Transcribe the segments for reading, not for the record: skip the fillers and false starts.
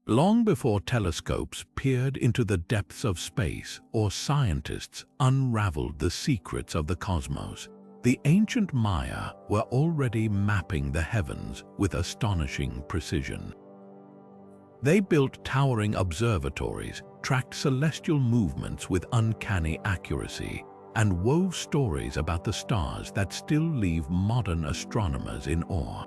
Long before telescopes peered into the depths of space or scientists unraveled the secrets of the cosmos, the ancient Maya were already mapping the heavens with astonishing precision. They built towering observatories, tracked celestial movements with uncanny accuracy, and wove stories about the stars that still leave modern astronomers in awe.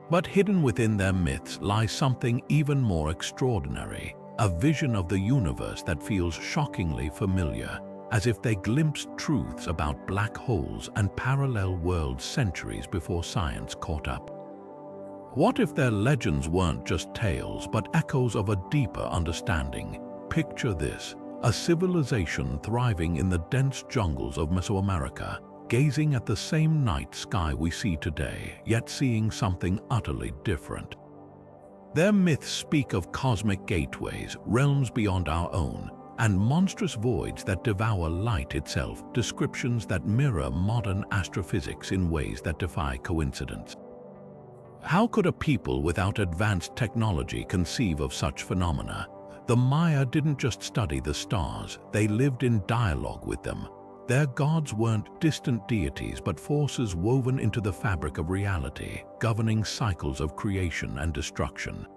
But hidden within their myths lies something even more extraordinary, a vision of the universe that feels shockingly familiar, as if they glimpsed truths about black holes and parallel worlds centuries before science caught up. What if their legends weren't just tales, but echoes of a deeper understanding? Picture this: a civilization thriving in the dense jungles of Mesoamerica, gazing at the same night sky we see today, yet seeing something utterly different. Their myths speak of cosmic gateways, realms beyond our own, and monstrous voids that devour light itself, descriptions that mirror modern astrophysics in ways that defy coincidence. How could a people without advanced technology conceive of such phenomena? The Maya didn't just study the stars, they lived in dialogue with them. Their gods weren't distant deities but forces woven into the fabric of reality, governing cycles of creation and destruction.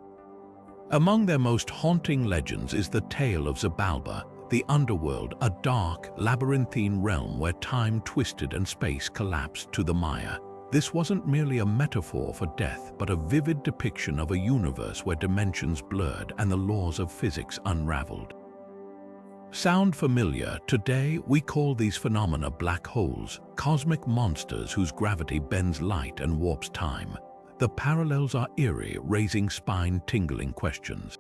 Among their most haunting legends is the tale of Xibalba, the underworld, a dark, labyrinthine realm where time twisted and space collapsed to the Maya. This wasn't merely a metaphor for death, but a vivid depiction of a universe where dimensions blurred and the laws of physics unraveled. Sound familiar? Today, we call these phenomena black holes, cosmic monsters whose gravity bends light and warps time. The parallels are eerie, raising spine-tingling questions.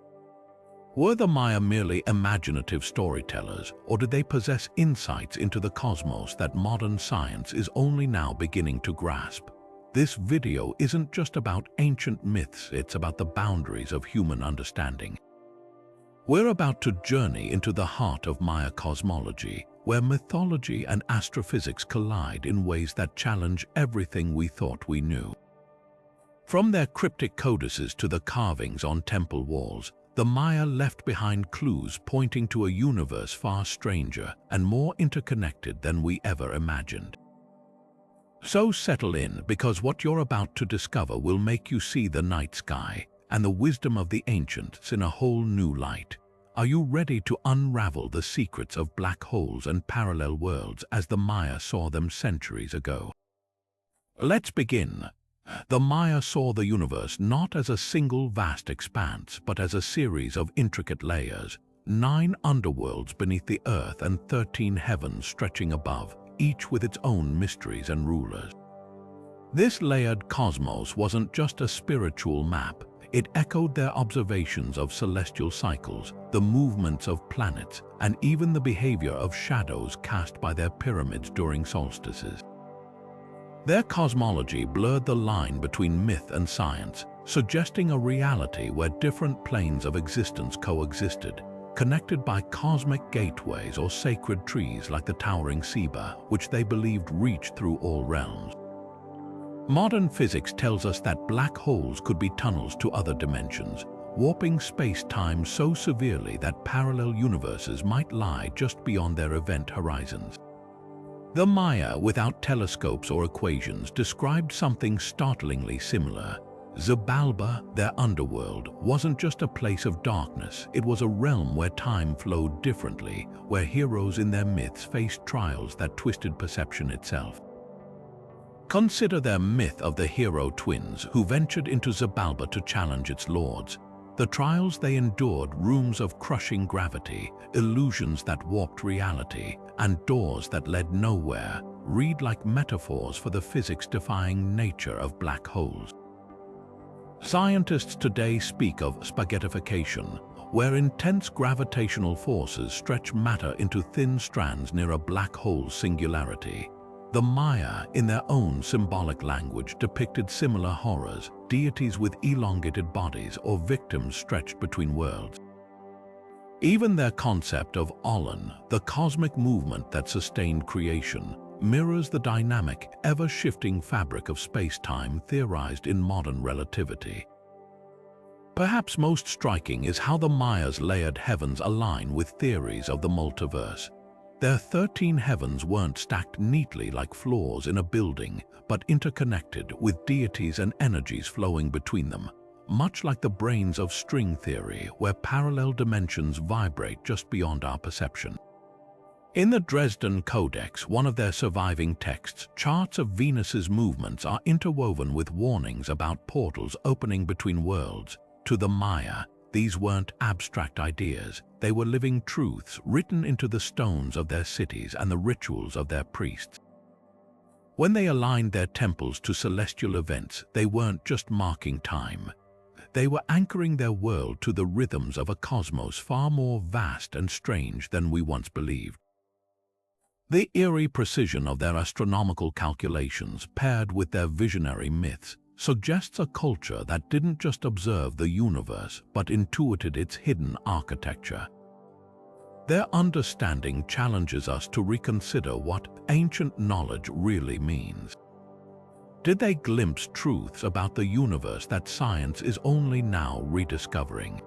Were the Maya merely imaginative storytellers, or did they possess insights into the cosmos that modern science is only now beginning to grasp? This video isn't just about ancient myths, it's about the boundaries of human understanding. We're about to journey into the heart of Maya cosmology, where mythology and astrophysics collide in ways that challenge everything we thought we knew. From their cryptic codices to the carvings on temple walls, the Maya left behind clues pointing to a universe far stranger and more interconnected than we ever imagined. So settle in, because what you're about to discover will make you see the night sky and the wisdom of the ancients in a whole new light. Are you ready to unravel the secrets of black holes and parallel worlds as the Maya saw them centuries ago? Let's begin. The Maya saw the universe not as a single vast expanse, but as a series of intricate layers, 9 underworlds beneath the earth and 13 heavens stretching above, each with its own mysteries and rulers. This layered cosmos wasn't just a spiritual map. It echoed their observations of celestial cycles, the movements of planets, and even the behavior of shadows cast by their pyramids during solstices. Their cosmology blurred the line between myth and science, suggesting a reality where different planes of existence coexisted, connected by cosmic gateways or sacred trees like the towering Ceiba, which they believed reached through all realms. Modern physics tells us that black holes could be tunnels to other dimensions, warping space-time so severely that parallel universes might lie just beyond their event horizons. The Maya, without telescopes or equations, described something startlingly similar. Xibalba, their underworld, wasn't just a place of darkness, it was a realm where time flowed differently, where heroes in their myths faced trials that twisted perception itself. Consider their myth of the hero twins who ventured into Xibalba to challenge its lords. The trials they endured: rooms of crushing gravity, illusions that warped reality, and doors that led nowhere, read like metaphors for the physics-defying nature of black holes. Scientists today speak of spaghettification, where intense gravitational forces stretch matter into thin strands near a black hole's singularity. The Maya, in their own symbolic language, depicted similar horrors, deities with elongated bodies or victims stretched between worlds. Even their concept of Olin, the cosmic movement that sustained creation, mirrors the dynamic, ever-shifting fabric of space-time theorized in modern relativity. Perhaps most striking is how the Mayas' layered heavens align with theories of the multiverse. Their 13 heavens weren't stacked neatly like floors in a building, but interconnected with deities and energies flowing between them, much like the brains of string theory, where parallel dimensions vibrate just beyond our perception. In the Dresden Codex, one of their surviving texts, charts of Venus's movements are interwoven with warnings about portals opening between worlds. To the Maya, these weren't abstract ideas. They were living truths written into the stones of their cities and the rituals of their priests. When they aligned their temples to celestial events, they weren't just marking time. They were anchoring their world to the rhythms of a cosmos far more vast and strange than we once believed. The eerie precision of their astronomical calculations, paired with their visionary myths, suggests a culture that didn't just observe the universe but intuited its hidden architecture. Their understanding challenges us to reconsider what ancient knowledge really means. Did they glimpse truths about the universe that science is only now rediscovering?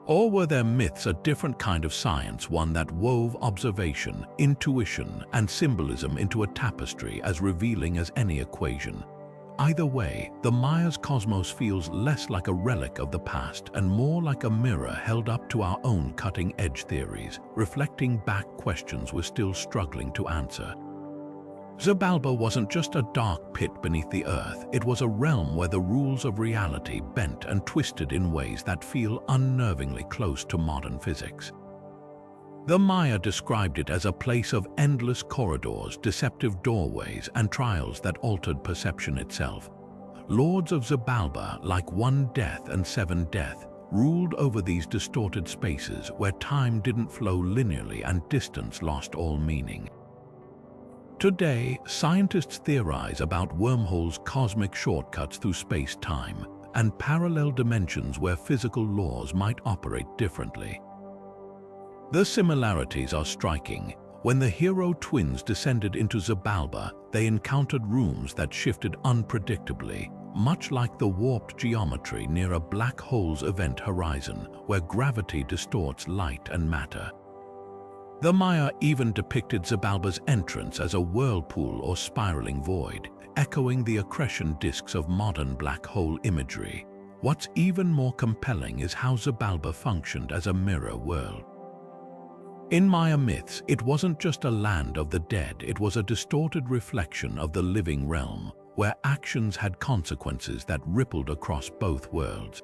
Or were their myths a different kind of science, one that wove observation, intuition, and symbolism into a tapestry as revealing as any equation? Either way, the Maya's cosmos feels less like a relic of the past and more like a mirror held up to our own cutting-edge theories, reflecting back questions we're still struggling to answer. Xibalba wasn't just a dark pit beneath the earth, it was a realm where the rules of reality bent and twisted in ways that feel unnervingly close to modern physics. The Maya described it as a place of endless corridors, deceptive doorways, and trials that altered perception itself. Lords of Xibalba, like one death and seven death, ruled over these distorted spaces where time didn't flow linearly and distance lost all meaning. Today, scientists theorize about wormholes, cosmic shortcuts through space-time, and parallel dimensions where physical laws might operate differently. The similarities are striking. When the hero twins descended into Xibalba, they encountered rooms that shifted unpredictably, much like the warped geometry near a black hole's event horizon, where gravity distorts light and matter. The Maya even depicted Xibalba's entrance as a whirlpool or spiraling void, echoing the accretion disks of modern black hole imagery. What's even more compelling is how Xibalba functioned as a mirror world. In Maya myths, it wasn't just a land of the dead, it was a distorted reflection of the living realm, where actions had consequences that rippled across both worlds.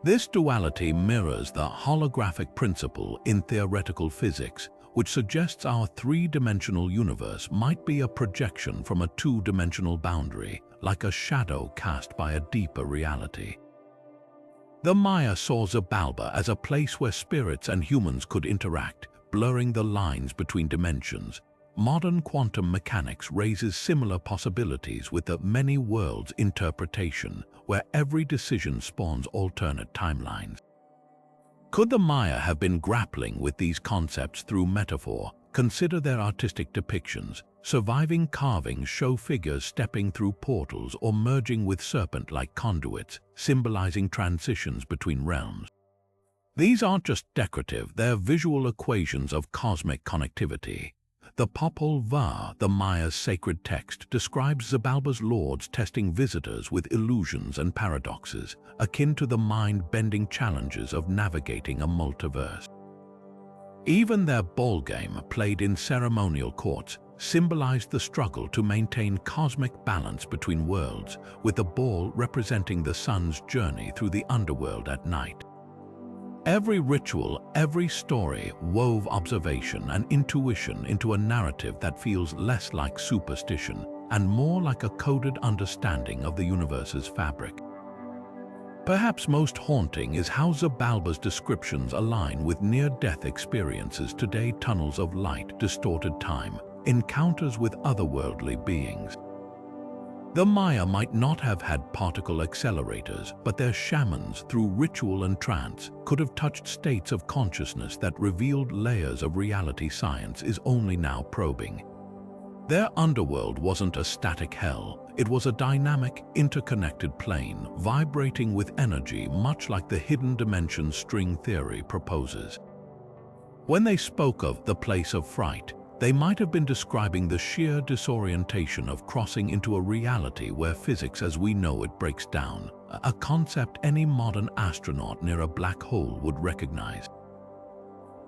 This duality mirrors the holographic principle in theoretical physics, which suggests our three-dimensional universe might be a projection from a two-dimensional boundary, like a shadow cast by a deeper reality. The Maya saw Xibalba as a place where spirits and humans could interact, blurring the lines between dimensions. Modern quantum mechanics raises similar possibilities with the many worlds interpretation, where every decision spawns alternate timelines. Could the Maya have been grappling with these concepts through metaphor? Consider their artistic depictions. Surviving carvings show figures stepping through portals or merging with serpent-like conduits, symbolizing transitions between realms. These aren't just decorative, they're visual equations of cosmic connectivity. The Popol Vuh, the Maya's sacred text, describes Xibalba's lords testing visitors with illusions and paradoxes, akin to the mind-bending challenges of navigating a multiverse. Even their ball game, played in ceremonial courts, symbolized the struggle to maintain cosmic balance between worlds, with the ball representing the sun's journey through the underworld at night. Every ritual, every story wove observation and intuition into a narrative that feels less like superstition and more like a coded understanding of the universe's fabric. Perhaps most haunting is how Xibalba's descriptions align with near-death experiences today: tunnels of light, distorted time, encounters with otherworldly beings. The Maya might not have had particle accelerators, but their shamans, through ritual and trance, could have touched states of consciousness that revealed layers of reality science is only now probing. Their underworld wasn't a static hell, It was a dynamic, interconnected plane, vibrating with energy much like the hidden dimension string theory proposes. When they spoke of the place of fright, they might have been describing the sheer disorientation of crossing into a reality where physics as we know it breaks down, a concept any modern astronaut near a black hole would recognize.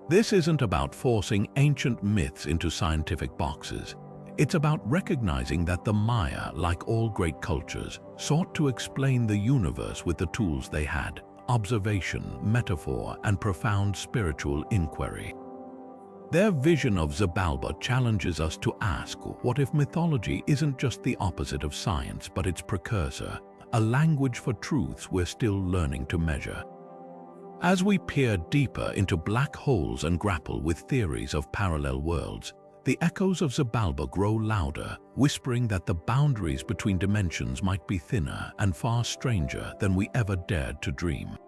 This isn't about forcing ancient myths into scientific boxes. It's about recognizing that the Maya, like all great cultures, sought to explain the universe with the tools they had: observation, metaphor, and profound spiritual inquiry. Their vision of Xibalba challenges us to ask, what if mythology isn't just the opposite of science but its precursor, a language for truths we're still learning to measure? As we peer deeper into black holes and grapple with theories of parallel worlds, the echoes of Xibalba grow louder, whispering that the boundaries between dimensions might be thinner and far stranger than we ever dared to dream.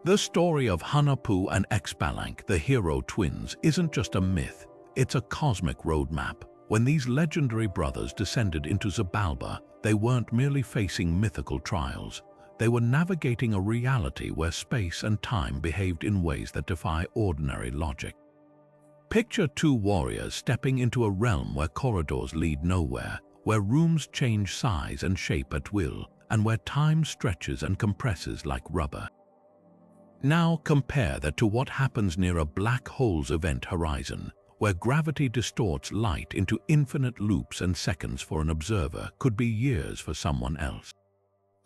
The story of Hunahpu and Xbalanque, the hero twins, isn't just a myth, it's a cosmic roadmap. When these legendary brothers descended into Xibalba, they weren't merely facing mythical trials. They were navigating a reality where space and time behaved in ways that defy ordinary logic. Picture two warriors stepping into a realm where corridors lead nowhere, where rooms change size and shape at will, and where time stretches and compresses like rubber. Now compare that to what happens near a black hole's event horizon, where gravity distorts light into infinite loops and seconds for an observer could be years for someone else.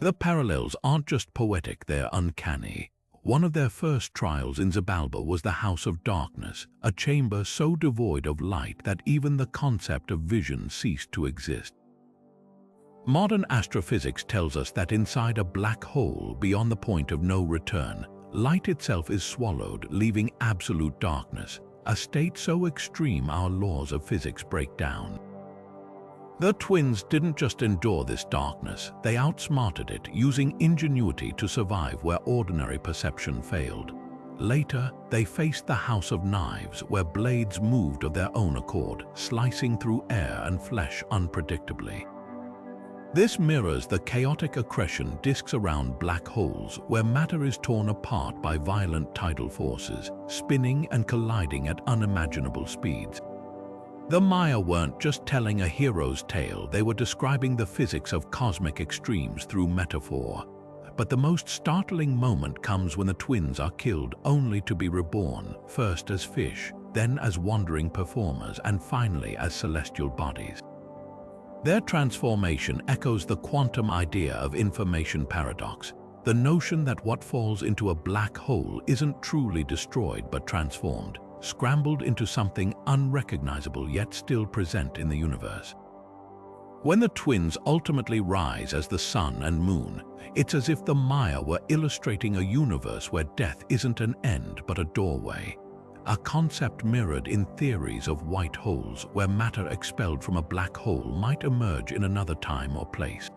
The parallels aren't just poetic, they're uncanny. One of their first trials in Xibalba was the House of Darkness, a chamber so devoid of light that even the concept of vision ceased to exist. Modern astrophysics tells us that inside a black hole, beyond the point of no return, light itself is swallowed, leaving absolute darkness, a state so extreme our laws of physics break down. The twins didn't just endure this darkness, they outsmarted it, using ingenuity to survive where ordinary perception failed. Later, they faced the House of Knives, where blades moved of their own accord, slicing through air and flesh unpredictably. This mirrors the chaotic accretion disks around black holes, where matter is torn apart by violent tidal forces, spinning and colliding at unimaginable speeds. The Maya weren't just telling a hero's tale, they were describing the physics of cosmic extremes through metaphor. But the most startling moment comes when the twins are killed only to be reborn, first as fish, then as wandering performers, and finally as celestial bodies. Their transformation echoes the quantum idea of information paradox, the notion that what falls into a black hole isn't truly destroyed but transformed, scrambled into something unrecognizable yet still present in the universe. When the twins ultimately rise as the sun and moon, it's as if the Maya were illustrating a universe where death isn't an end but a doorway. A concept mirrored in theories of white holes, where matter expelled from a black hole might emerge in another time or place.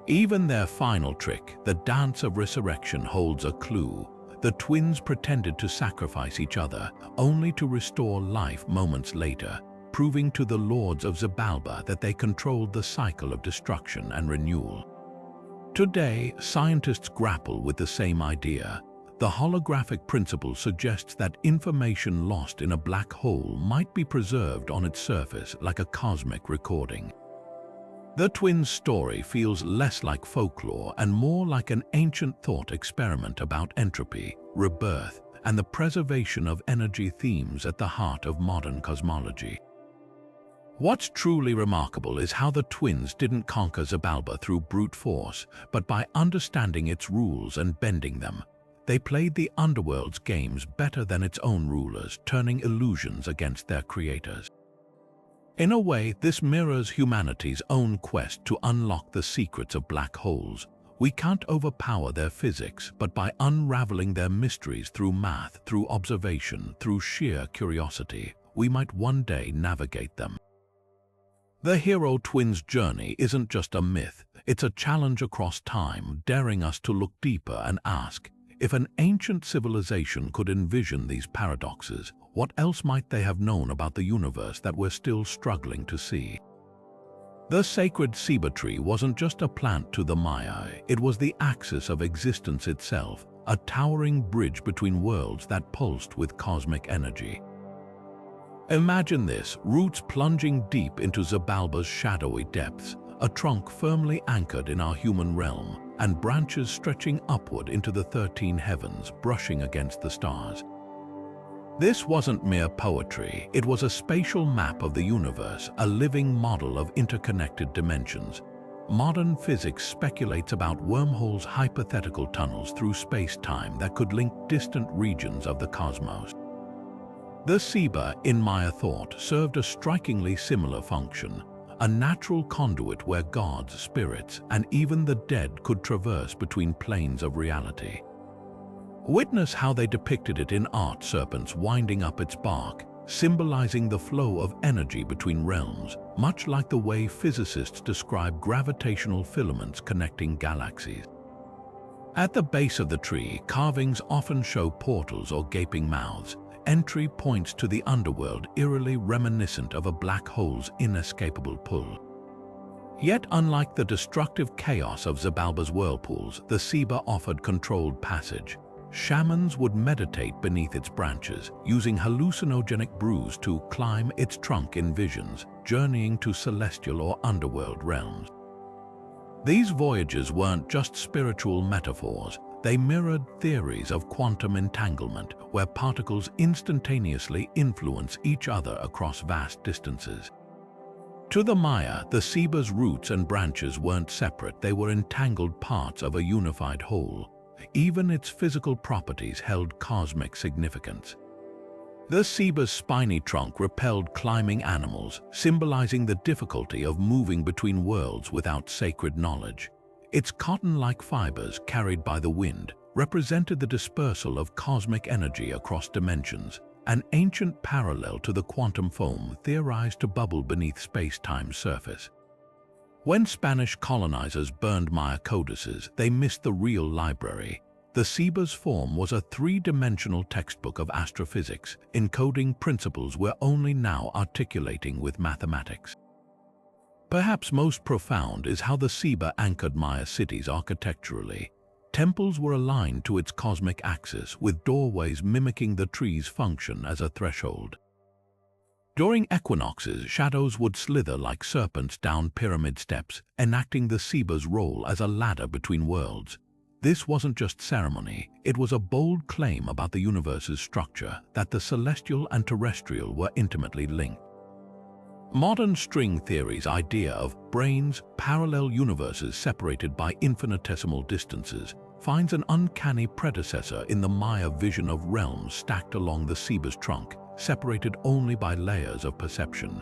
Even their final trick, the dance of resurrection, holds a clue. The twins pretended to sacrifice each other, only to restore life moments later, proving to the lords of Xibalba that they controlled the cycle of destruction and renewal. Today, scientists grapple with the same idea. The holographic principle suggests that information lost in a black hole might be preserved on its surface like a cosmic recording. The twins' story feels less like folklore and more like an ancient thought experiment about entropy, rebirth, and the preservation of energy, themes at the heart of modern cosmology. What's truly remarkable is how the twins didn't conquer Xibalba through brute force, but by understanding its rules and bending them. They played the underworld's games better than its own rulers, turning illusions against their creators. In a way, this mirrors humanity's own quest to unlock the secrets of black holes. We can't overpower their physics, but by unraveling their mysteries through math, through observation, through sheer curiosity, we might one day navigate them. The hero twins' journey isn't just a myth, it's a challenge across time, daring us to look deeper and ask, if an ancient civilization could envision these paradoxes, what else might they have known about the universe that we're still struggling to see? The sacred Ceiba tree wasn't just a plant to the Maya, it was the axis of existence itself, a towering bridge between worlds that pulsed with cosmic energy. Imagine this, roots plunging deep into Xibalba's shadowy depths, a trunk firmly anchored in our human realm, and branches stretching upward into the 13 heavens, brushing against the stars. This wasn't mere poetry, it was a spatial map of the universe, a living model of interconnected dimensions. Modern physics speculates about wormholes, hypothetical tunnels through space-time that could link distant regions of the cosmos. The Ceiba, in Maya thought, served a strikingly similar function, a natural conduit where gods, spirits, and even the dead could traverse between planes of reality. Witness how they depicted it in art: serpents winding up its bark, symbolizing the flow of energy between realms, much like the way physicists describe gravitational filaments connecting galaxies. At the base of the tree, carvings often show portals or gaping mouths, entry points to the underworld eerily reminiscent of a black hole's inescapable pull. Yet unlike the destructive chaos of Xibalba's whirlpools, the Ceiba offered controlled passage. Shamans would meditate beneath its branches, using hallucinogenic brews to climb its trunk in visions, journeying to celestial or underworld realms. These voyages weren't just spiritual metaphors, they mirrored theories of quantum entanglement, where particles instantaneously influence each other across vast distances. To the Maya, the Ceiba's roots and branches weren't separate, they were entangled parts of a unified whole. Even its physical properties held cosmic significance. The Ceiba's spiny trunk repelled climbing animals, symbolizing the difficulty of moving between worlds without sacred knowledge. Its cotton-like fibers, carried by the wind, represented the dispersal of cosmic energy across dimensions, an ancient parallel to the quantum foam theorized to bubble beneath space-time's surface. When Spanish colonizers burned Maya codices, they missed the real library. The Ceiba's form was a three-dimensional textbook of astrophysics, encoding principles we're only now articulating with mathematics. Perhaps most profound is how the Ceiba anchored Maya cities architecturally. Temples were aligned to its cosmic axis, with doorways mimicking the tree's function as a threshold. During equinoxes, shadows would slither like serpents down pyramid steps, enacting the Ceiba's role as a ladder between worlds. This wasn't just ceremony, it was a bold claim about the universe's structure, that the celestial and terrestrial were intimately linked. Modern string theory's idea of brains, parallel universes separated by infinitesimal distances, finds an uncanny predecessor in the Maya vision of realms stacked along the Ceiba's trunk, separated only by layers of perception.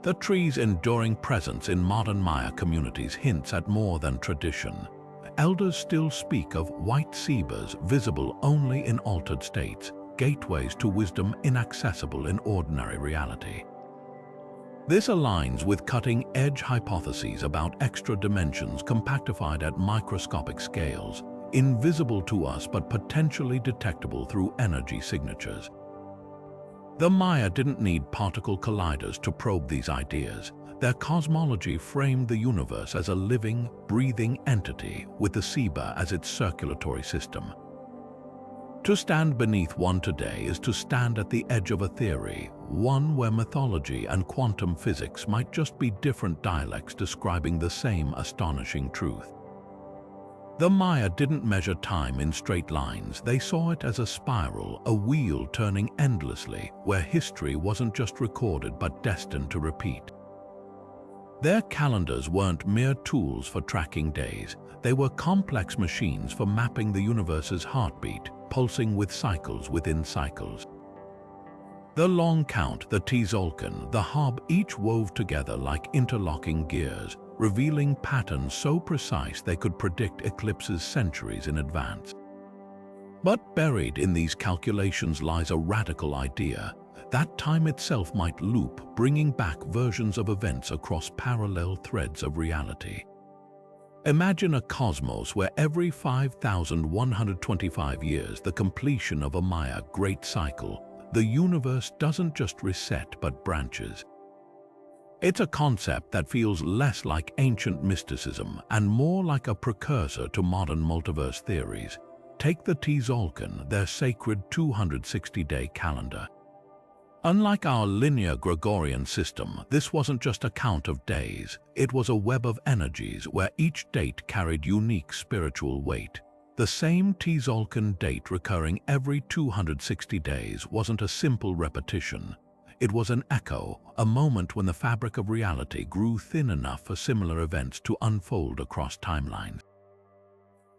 The tree's enduring presence in modern Maya communities hints at more than tradition. Elders still speak of white Ceibas visible only in altered states, gateways to wisdom inaccessible in ordinary reality. This aligns with cutting-edge hypotheses about extra dimensions compactified at microscopic scales, invisible to us but potentially detectable through energy signatures. The Maya didn't need particle colliders to probe these ideas. Their cosmology framed the universe as a living, breathing entity with the Ceiba as its circulatory system. To stand beneath one today is to stand at the edge of a theory, one where mythology and quantum physics might just be different dialects describing the same astonishing truth. The Maya didn't measure time in straight lines, they saw it as a spiral, a wheel turning endlessly, where history wasn't just recorded but destined to repeat. Their calendars weren't mere tools for tracking days, they were complex machines for mapping the universe's heartbeat, pulsing with cycles within cycles. The long count, the Tzolk'in, the Hob each wove together like interlocking gears, revealing patterns so precise they could predict eclipses centuries in advance. But buried in these calculations lies a radical idea, that time itself might loop, bringing back versions of events across parallel threads of reality. Imagine a cosmos where every 5,125 years, the completion of a Maya great cycle, the universe doesn't just reset but branches. It's a concept that feels less like ancient mysticism and more like a precursor to modern multiverse theories. Take the Tzolk'in, their sacred 260-day calendar. Unlike our linear Gregorian system, this wasn't just a count of days. It was a web of energies where each date carried unique spiritual weight. The same Tzolk'in date recurring every 260 days wasn't a simple repetition. It was an echo, a moment when the fabric of reality grew thin enough for similar events to unfold across timelines.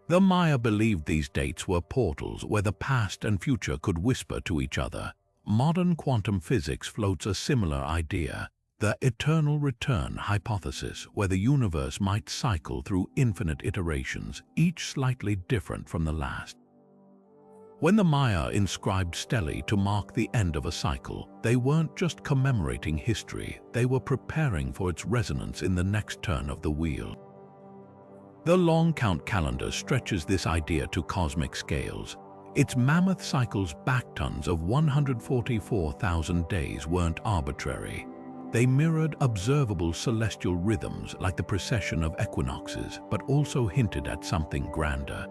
The Maya believed these dates were portals where the past and future could whisper to each other. Modern quantum physics floats a similar idea, the eternal return hypothesis, where the universe might cycle through infinite iterations, each slightly different from the last. When the Maya inscribed stelae to mark the end of a cycle, they weren't just commemorating history, they were preparing for its resonance in the next turn of the wheel. The long count calendar stretches this idea to cosmic scales. Its mammoth cycles back tons of 144,000 days weren't arbitrary. They mirrored observable celestial rhythms like the precession of equinoxes, but also hinted at something grander.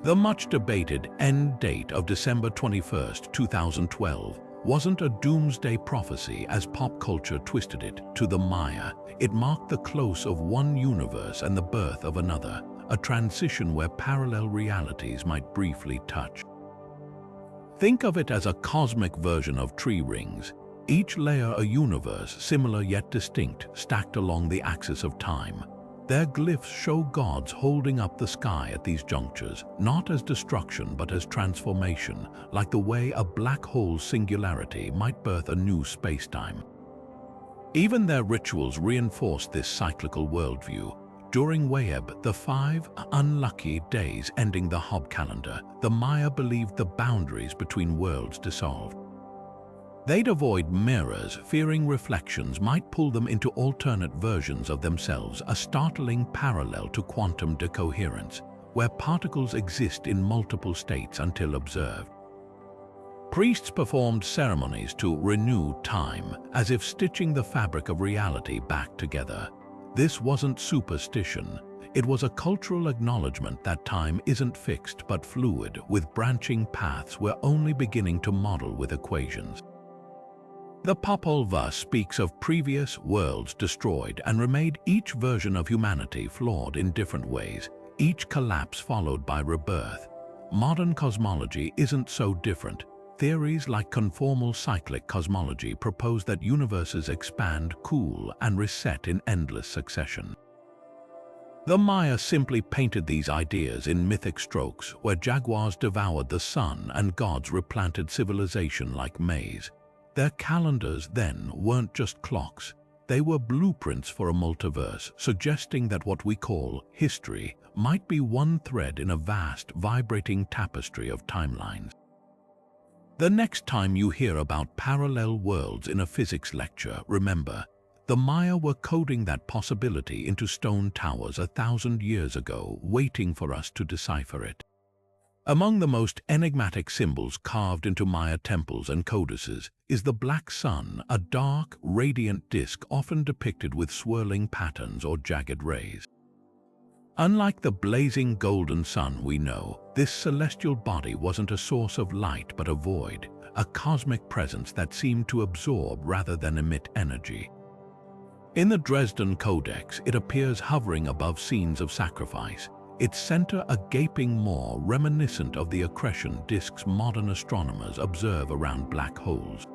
The much-debated end date of December 21, 2012, wasn't a doomsday prophecy as pop culture twisted it. To the Maya, it marked the close of one universe and the birth of another, a transition where parallel realities might briefly touch. Think of it as a cosmic version of tree rings, each layer a universe similar yet distinct, stacked along the axis of time. Their glyphs show gods holding up the sky at these junctures, not as destruction but as transformation, like the way a black hole's singularity might birth a new spacetime. Even their rituals reinforced this cyclical worldview. During Wayeb, the 5 unlucky days ending the Hob calendar, the Maya believed the boundaries between worlds dissolved. They'd avoid mirrors, fearing reflections might pull them into alternate versions of themselves, a startling parallel to quantum decoherence, where particles exist in multiple states until observed. Priests performed ceremonies to renew time, as if stitching the fabric of reality back together. This wasn't superstition. It was a cultural acknowledgement that time isn't fixed but fluid, with branching paths we're only beginning to model with equations. The Popol Vuh speaks of previous worlds destroyed and remade, each version of humanity flawed in different ways, each collapse followed by rebirth. Modern cosmology isn't so different. Theories like conformal cyclic cosmology propose that universes expand, cool, and reset in endless succession. The Maya simply painted these ideas in mythic strokes, where jaguars devoured the sun and gods replanted civilization like maize. Their calendars then weren't just clocks, they were blueprints for a multiverse, suggesting that what we call history might be one thread in a vast, vibrating tapestry of timelines. The next time you hear about parallel worlds in a physics lecture, remember, the Maya were coding that possibility into stone towers 1,000 years ago, waiting for us to decipher it. Among the most enigmatic symbols carved into Maya temples and codices is the black sun, a dark, radiant disk often depicted with swirling patterns or jagged rays. Unlike the blazing golden sun we know, this celestial body wasn't a source of light but a void, a cosmic presence that seemed to absorb rather than emit energy. In the Dresden Codex, it appears hovering above scenes of sacrifice, its center a gaping maw reminiscent of the accretion disks modern astronomers observe around black holes.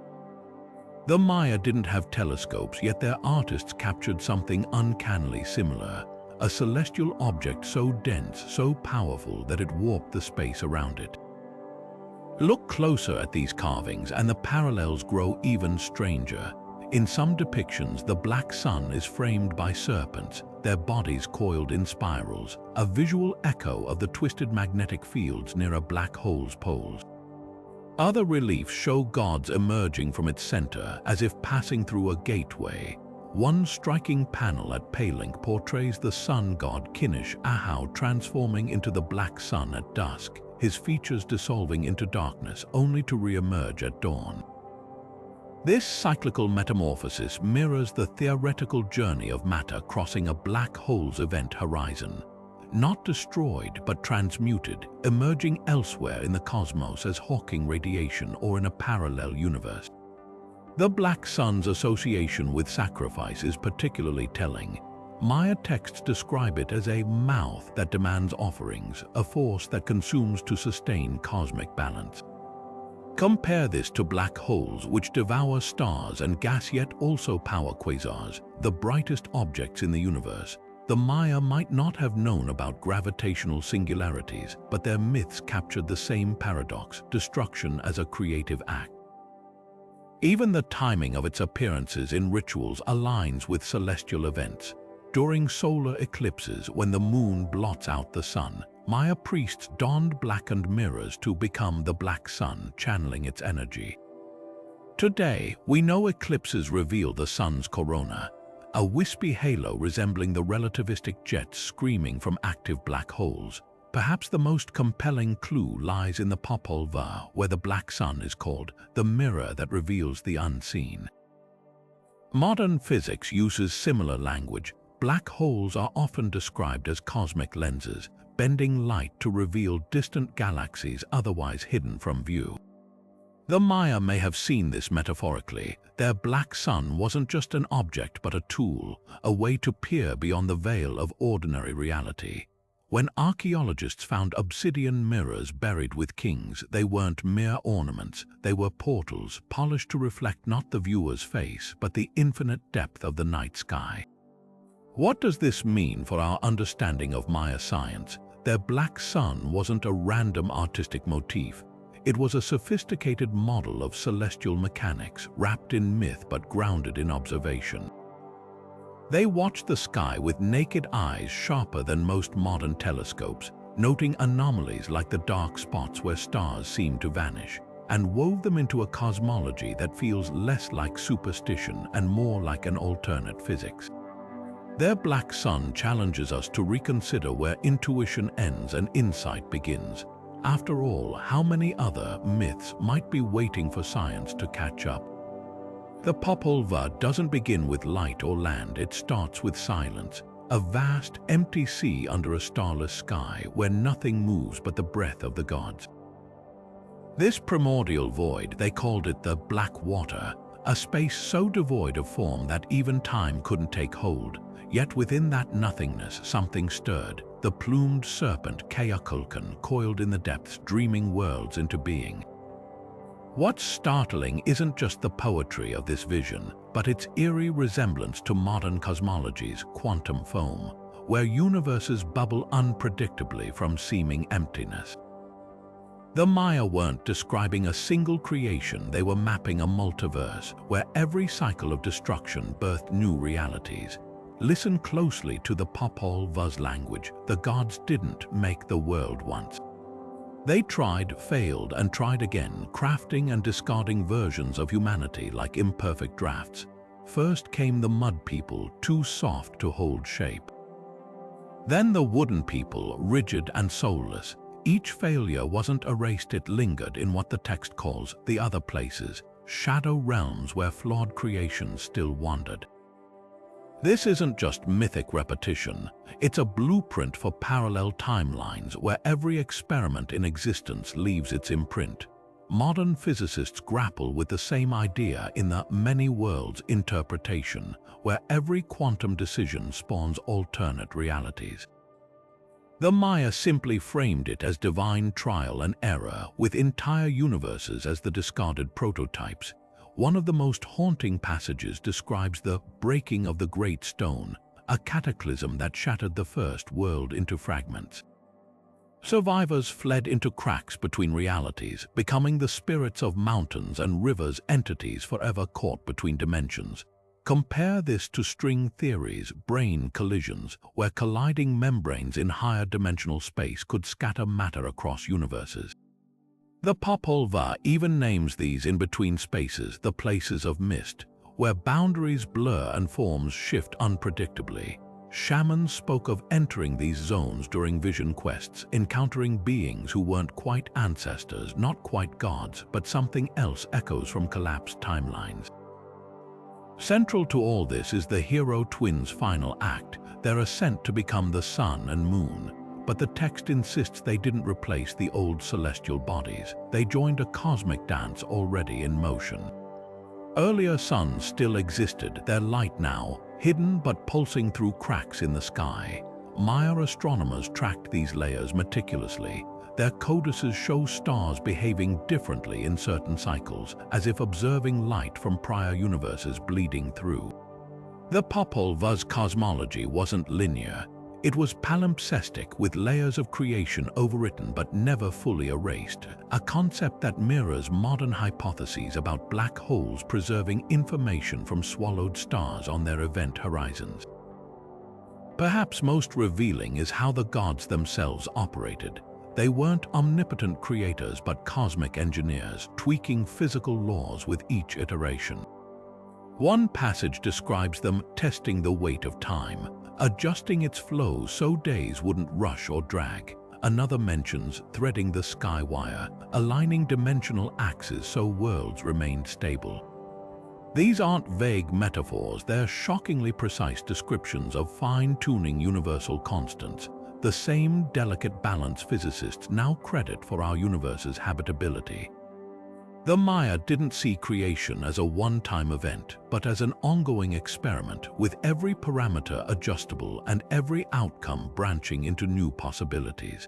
The Maya didn't have telescopes, yet their artists captured something uncannily similar, a celestial object so dense, so powerful that it warped the space around it. Look closer at these carvings and the parallels grow even stranger. In some depictions, the black sun is framed by serpents, their bodies coiled in spirals, a visual echo of the twisted magnetic fields near a black hole's poles. Other reliefs show gods emerging from its center as if passing through a gateway. One striking panel at Palinque portrays the sun god Kinish Ahau transforming into the black sun at dusk, his features dissolving into darkness only to re-emerge at dawn. This cyclical metamorphosis mirrors the theoretical journey of matter crossing a black hole's event horizon. Not destroyed but transmuted, emerging elsewhere in the cosmos as Hawking radiation or in a parallel universe. The black sun's association with sacrifice is particularly telling. Maya texts describe it as a mouth that demands offerings, a force that consumes to sustain cosmic balance. Compare this to black holes which devour stars and gas yet also power quasars, the brightest objects in the universe. The Maya might not have known about gravitational singularities, but their myths captured the same paradox, destruction as a creative act. Even the timing of its appearances in rituals aligns with celestial events. During solar eclipses, when the moon blots out the sun, Maya priests donned blackened mirrors to become the black sun, channeling its energy. Today, we know eclipses reveal the sun's corona, a wispy halo resembling the relativistic jets screaming from active black holes. Perhaps the most compelling clue lies in the Popol Vuh, where the black sun is called the mirror that reveals the unseen. Modern physics uses similar language. Black holes are often described as cosmic lenses, bending light to reveal distant galaxies otherwise hidden from view. The Maya may have seen this metaphorically. Their black sun wasn't just an object but a tool, a way to peer beyond the veil of ordinary reality. When archaeologists found obsidian mirrors buried with kings, they weren't mere ornaments, they were portals polished to reflect not the viewer's face but the infinite depth of the night sky. What does this mean for our understanding of Maya science? Their black sun wasn't a random artistic motif. It was a sophisticated model of celestial mechanics, wrapped in myth but grounded in observation. They watched the sky with naked eyes sharper than most modern telescopes, noting anomalies like the dark spots where stars seem to vanish, and wove them into a cosmology that feels less like superstition and more like an alternate physics. Their black sun challenges us to reconsider where intuition ends and insight begins. After all, how many other myths might be waiting for science to catch up? The Popol Vuh doesn't begin with light or land, it starts with silence. A vast, empty sea under a starless sky where nothing moves but the breath of the gods. This primordial void, they called it the Black Water, a space so devoid of form that even time couldn't take hold. Yet within that nothingness, something stirred. The plumed serpent Keakulkan coiled in the depths, dreaming worlds into being. What's startling isn't just the poetry of this vision, but its eerie resemblance to modern cosmology's quantum foam, where universes bubble unpredictably from seeming emptiness. The Maya weren't describing a single creation, they were mapping a multiverse, where every cycle of destruction birthed new realities. Listen closely to the Popol Vuh's language. The gods didn't make the world once. They tried, failed, and tried again, crafting and discarding versions of humanity like imperfect drafts. First came the mud people, too soft to hold shape. Then the wooden people, rigid and soulless. Each failure wasn't erased, it lingered in what the text calls the other places, shadow realms where flawed creations still wandered. This isn't just mythic repetition, it's a blueprint for parallel timelines where every experiment in existence leaves its imprint. Modern physicists grapple with the same idea in the many worlds interpretation, where every quantum decision spawns alternate realities. The Maya simply framed it as divine trial and error, with entire universes as the discarded prototypes. One of the most haunting passages describes the breaking of the Great Stone, a cataclysm that shattered the first world into fragments. Survivors fled into cracks between realities, becoming the spirits of mountains and rivers, entities forever caught between dimensions. Compare this to string theories, brain collisions, where colliding membranes in higher dimensional space could scatter matter across universes. The Popol Vuh even names these in-between spaces the places of mist, where boundaries blur and forms shift unpredictably. shamans spoke of entering these zones during vision quests, encountering beings who weren't quite ancestors, not quite gods, but something else echoes from collapsed timelines. Central to all this is the hero twins' final act, their ascent to become the sun and moon. But the text insists they didn't replace the old celestial bodies. They joined a cosmic dance already in motion. Earlier suns still existed, their light now, hidden but pulsing through cracks in the sky. Maya astronomers tracked these layers meticulously. Their codices show stars behaving differently in certain cycles, as if observing light from prior universes bleeding through. The Popol Vuh's cosmology wasn't linear. It was palimpsestic, with layers of creation overwritten but never fully erased, a concept that mirrors modern hypotheses about black holes preserving information from swallowed stars on their event horizons. Perhaps most revealing is how the gods themselves operated. They weren't omnipotent creators but cosmic engineers, tweaking physical laws with each iteration. One passage describes them testing the weight of time, adjusting its flow so days wouldn't rush or drag. Another mentions threading the sky wire, aligning dimensional axes so worlds remained stable. These aren't vague metaphors, they're shockingly precise descriptions of fine-tuning universal constants, the same delicate balance physicists now credit for our universe's habitability. The Maya didn't see creation as a one-time event, but as an ongoing experiment, with every parameter adjustable and every outcome branching into new possibilities.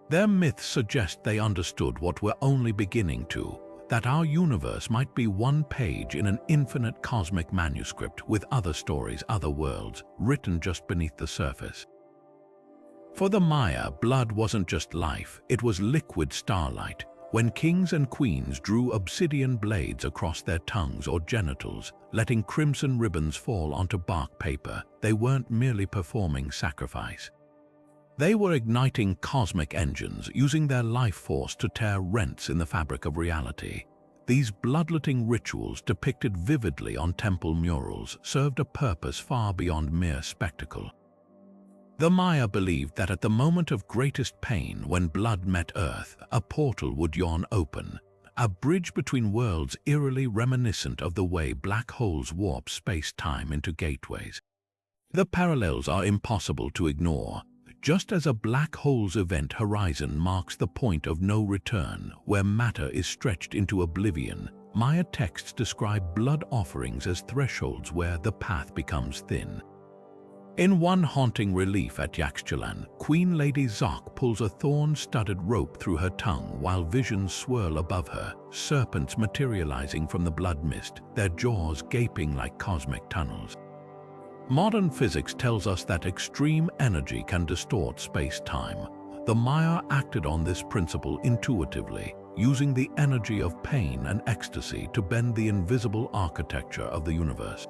Their myths suggest they understood what we're only beginning to, that our universe might be one page in an infinite cosmic manuscript with other stories, other worlds, written just beneath the surface. For the Maya, blood wasn't just life, it was liquid starlight. When kings and queens drew obsidian blades across their tongues or genitals, letting crimson ribbons fall onto bark paper, they weren't merely performing sacrifice. They were igniting cosmic engines, using their life force to tear rents in the fabric of reality. These bloodletting rituals, depicted vividly on temple murals, served a purpose far beyond mere spectacle. The Maya believed that at the moment of greatest pain, when blood met earth, a portal would yawn open, a bridge between worlds eerily reminiscent of the way black holes warp space-time into gateways. The parallels are impossible to ignore. Just as a black hole's event horizon marks the point of no return, where matter is stretched into oblivion, Maya texts describe blood offerings as thresholds where the path becomes thin. In one haunting relief at Yaxchilan, Queen Lady Zok pulls a thorn-studded rope through her tongue while visions swirl above her, serpents materializing from the blood mist, their jaws gaping like cosmic tunnels. Modern physics tells us that extreme energy can distort space-time. The Maya acted on this principle intuitively, using the energy of pain and ecstasy to bend the invisible architecture of the universe.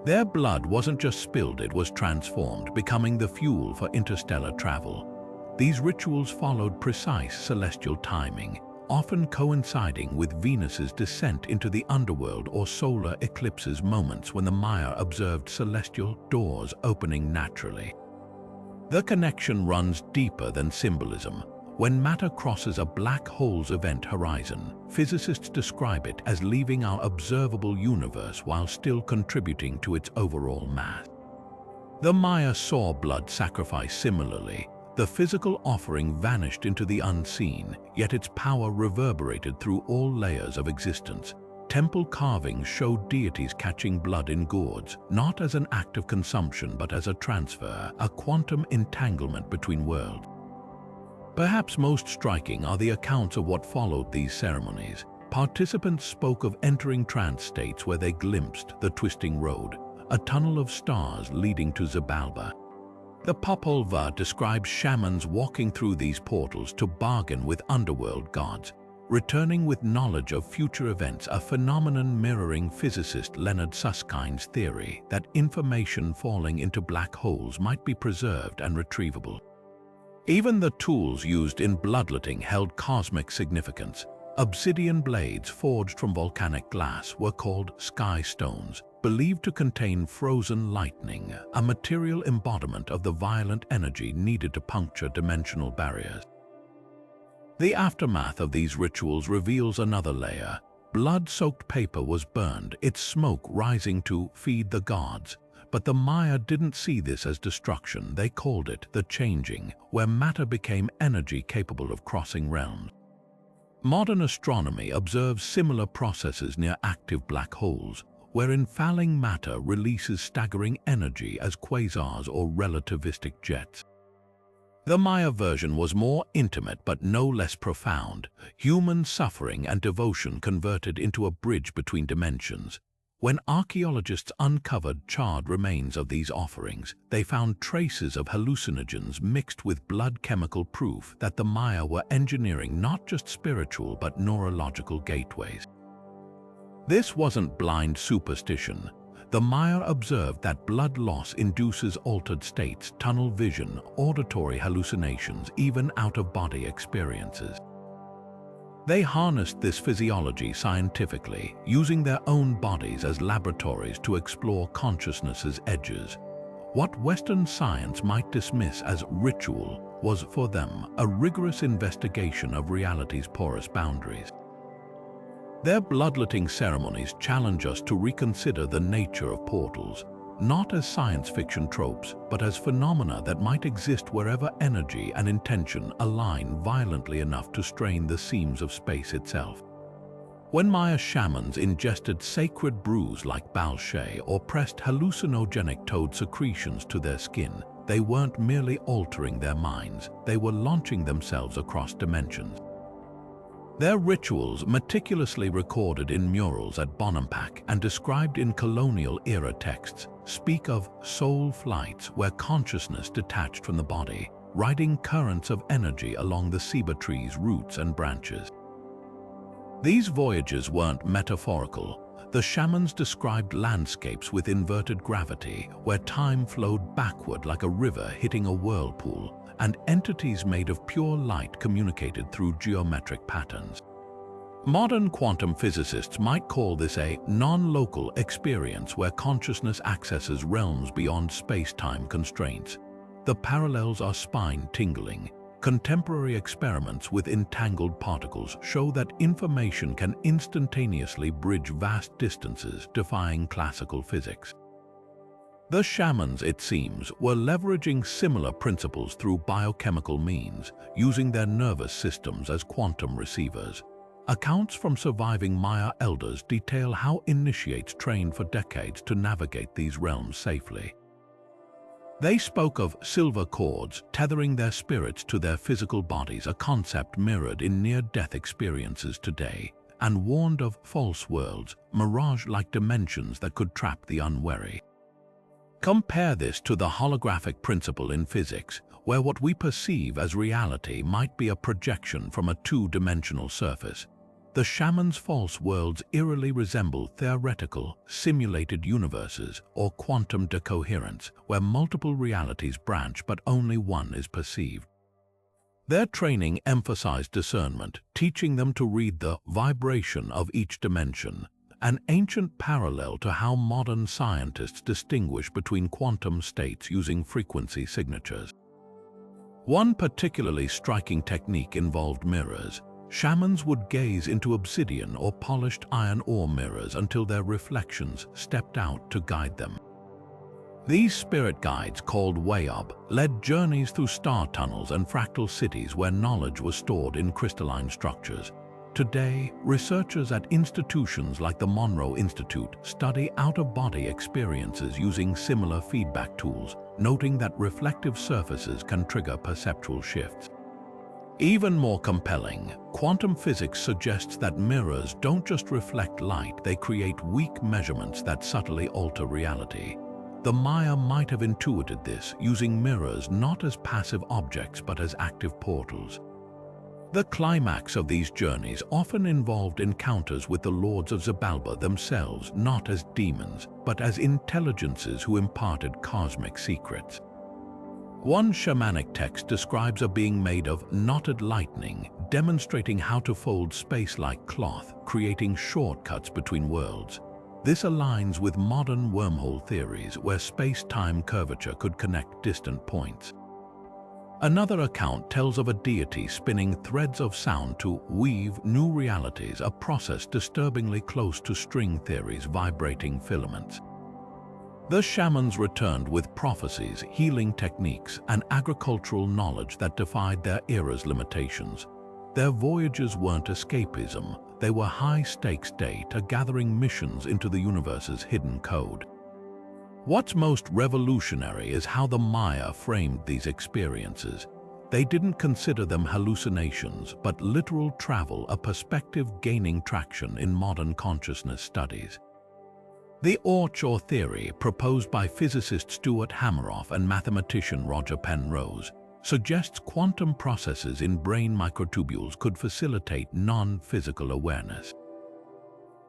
Their blood wasn't just spilled, it was transformed, becoming the fuel for interstellar travel. These rituals followed precise celestial timing, often coinciding with Venus's descent into the underworld or solar eclipses, moments when the Maya observed celestial doors opening naturally. The connection runs deeper than symbolism. When matter crosses a black hole's event horizon, physicists describe it as leaving our observable universe while still contributing to its overall mass. The Maya saw blood sacrifice similarly. The physical offering vanished into the unseen, yet its power reverberated through all layers of existence. Temple carvings showed deities catching blood in gourds, not as an act of consumption but as a transfer, a quantum entanglement between worlds. Perhaps most striking are the accounts of what followed these ceremonies. Participants spoke of entering trance states where they glimpsed the twisting road, a tunnel of stars leading to Xibalba. The Popol Vuh describes shamans walking through these portals to bargain with underworld gods, returning with knowledge of future events, a phenomenon mirroring physicist Leonard Suskind's theory that information falling into black holes might be preserved and retrievable. Even the tools used in bloodletting held cosmic significance. Obsidian blades forged from volcanic glass were called sky stones, believed to contain frozen lightning, a material embodiment of the violent energy needed to puncture dimensional barriers. The aftermath of these rituals reveals another layer. Blood-soaked paper was burned, its smoke rising to feed the gods. But the Maya didn't see this as destruction. They called it the changing, where matter became energy capable of crossing realms. Modern astronomy observes similar processes near active black holes, wherein falling matter releases staggering energy as quasars or relativistic jets. The Maya version was more intimate but no less profound. Human suffering and devotion converted into a bridge between dimensions. When archaeologists uncovered charred remains of these offerings, they found traces of hallucinogens mixed with blood, chemical proof that the Maya were engineering not just spiritual but neurological gateways. This wasn't blind superstition. The Maya observed that blood loss induces altered states, tunnel vision, auditory hallucinations, even out-of-body experiences. They harnessed this physiology scientifically, using their own bodies as laboratories to explore consciousness's edges. What Western science might dismiss as ritual was, for them, a rigorous investigation of reality's porous boundaries. Their bloodletting ceremonies challenge us to reconsider the nature of portals, not as science fiction tropes, but as phenomena that might exist wherever energy and intention align violently enough to strain the seams of space itself. When Maya shamans ingested sacred brews like balshay or pressed hallucinogenic toad secretions to their skin, they weren't merely altering their minds, they were launching themselves across dimensions. Their rituals, meticulously recorded in murals at Bonampak and described in colonial-era texts, speak of soul flights where consciousness detached from the body, riding currents of energy along the Ceiba tree's roots and branches. These voyages weren't metaphorical. The shamans described landscapes with inverted gravity, where time flowed backward like a river hitting a whirlpool, and entities made of pure light communicated through geometric patterns. Modern quantum physicists might call this a non-local experience where consciousness accesses realms beyond space-time constraints. The parallels are spine-tingling. Contemporary experiments with entangled particles show that information can instantaneously bridge vast distances, defying classical physics. The shamans, it seems, were leveraging similar principles through biochemical means, using their nervous systems as quantum receivers. Accounts from surviving Maya elders detail how initiates trained for decades to navigate these realms safely. They spoke of silver cords tethering their spirits to their physical bodies, a concept mirrored in near-death experiences today, and warned of false worlds, mirage-like dimensions that could trap the unwary. Compare this to the holographic principle in physics, where what we perceive as reality might be a projection from a two-dimensional surface. The shaman's false worlds eerily resemble theoretical, simulated universes or quantum decoherence, where multiple realities branch but only one is perceived. Their training emphasized discernment, teaching them to read the vibration of each dimension, an ancient parallel to how modern scientists distinguish between quantum states using frequency signatures. One particularly striking technique involved mirrors. Shamans would gaze into obsidian or polished iron ore mirrors until their reflections stepped out to guide them. These spirit guides, called wayab, led journeys through star tunnels and fractal cities where knowledge was stored in crystalline structures. Today, researchers at institutions like the Monroe Institute study out-of-body experiences using similar feedback tools, noting that reflective surfaces can trigger perceptual shifts. Even more compelling, quantum physics suggests that mirrors don't just reflect light, they create weak measurements that subtly alter reality. The Maya might have intuited this, using mirrors not as passive objects but as active portals. The climax of these journeys often involved encounters with the lords of Xibalba themselves, not as demons, but as intelligences who imparted cosmic secrets. One shamanic text describes a being made of knotted lightning, demonstrating how to fold space like cloth, creating shortcuts between worlds. This aligns with modern wormhole theories where space-time curvature could connect distant points. Another account tells of a deity spinning threads of sound to weave new realities, a process disturbingly close to string theory's vibrating filaments. The shamans returned with prophecies, healing techniques, and agricultural knowledge that defied their era's limitations. Their voyages weren't escapism, they were high-stakes data gathering missions into the universe's hidden code. What's most revolutionary is how the Maya framed these experiences. They didn't consider them hallucinations, but literal travel, a perspective gaining traction in modern consciousness studies. The Orch theory, proposed by physicist Stuart Hameroff and mathematician Roger Penrose, suggests quantum processes in brain microtubules could facilitate non-physical awareness.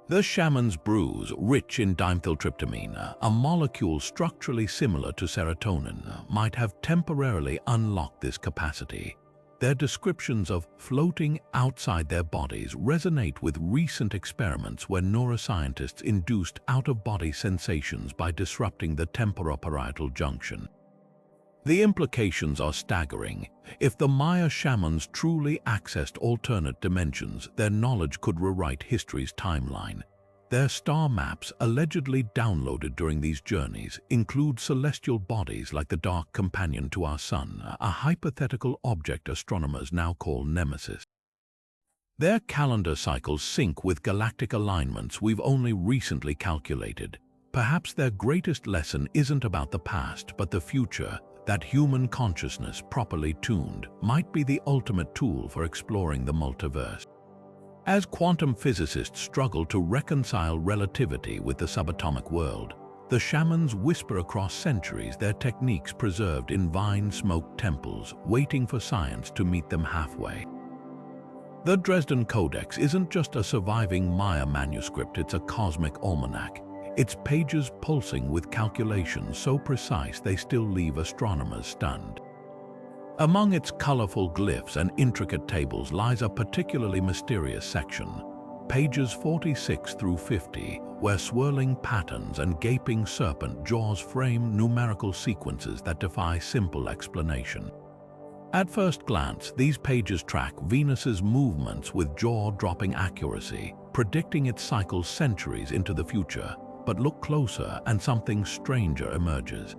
The shaman's brews, rich in dimethyltryptamine, a molecule structurally similar to serotonin, might have temporarily unlocked this capacity. Their descriptions of floating outside their bodies resonate with recent experiments where neuroscientists induced out-of-body sensations by disrupting the temporoparietal junction. The implications are staggering. If the Maya shamans truly accessed alternate dimensions, their knowledge could rewrite history's timeline. Their star maps, allegedly downloaded during these journeys, include celestial bodies like the dark companion to our Sun, a hypothetical object astronomers now call Nemesis. Their calendar cycles sync with galactic alignments we've only recently calculated. Perhaps their greatest lesson isn't about the past, but the future. That human consciousness, properly tuned, might be the ultimate tool for exploring the multiverse. As quantum physicists struggle to reconcile relativity with the subatomic world, the shamans whisper across centuries, their techniques preserved in vine-smoked temples, waiting for science to meet them halfway. The Dresden Codex isn't just a surviving Maya manuscript, it's a cosmic almanac. Its pages pulsing with calculations so precise they still leave astronomers stunned. Among its colorful glyphs and intricate tables lies a particularly mysterious section, pages 46 through 50, where swirling patterns and gaping serpent jaws frame numerical sequences that defy simple explanation. At first glance, these pages track Venus's movements with jaw-dropping accuracy, predicting its cycles centuries into the future. But look closer and something stranger emerges.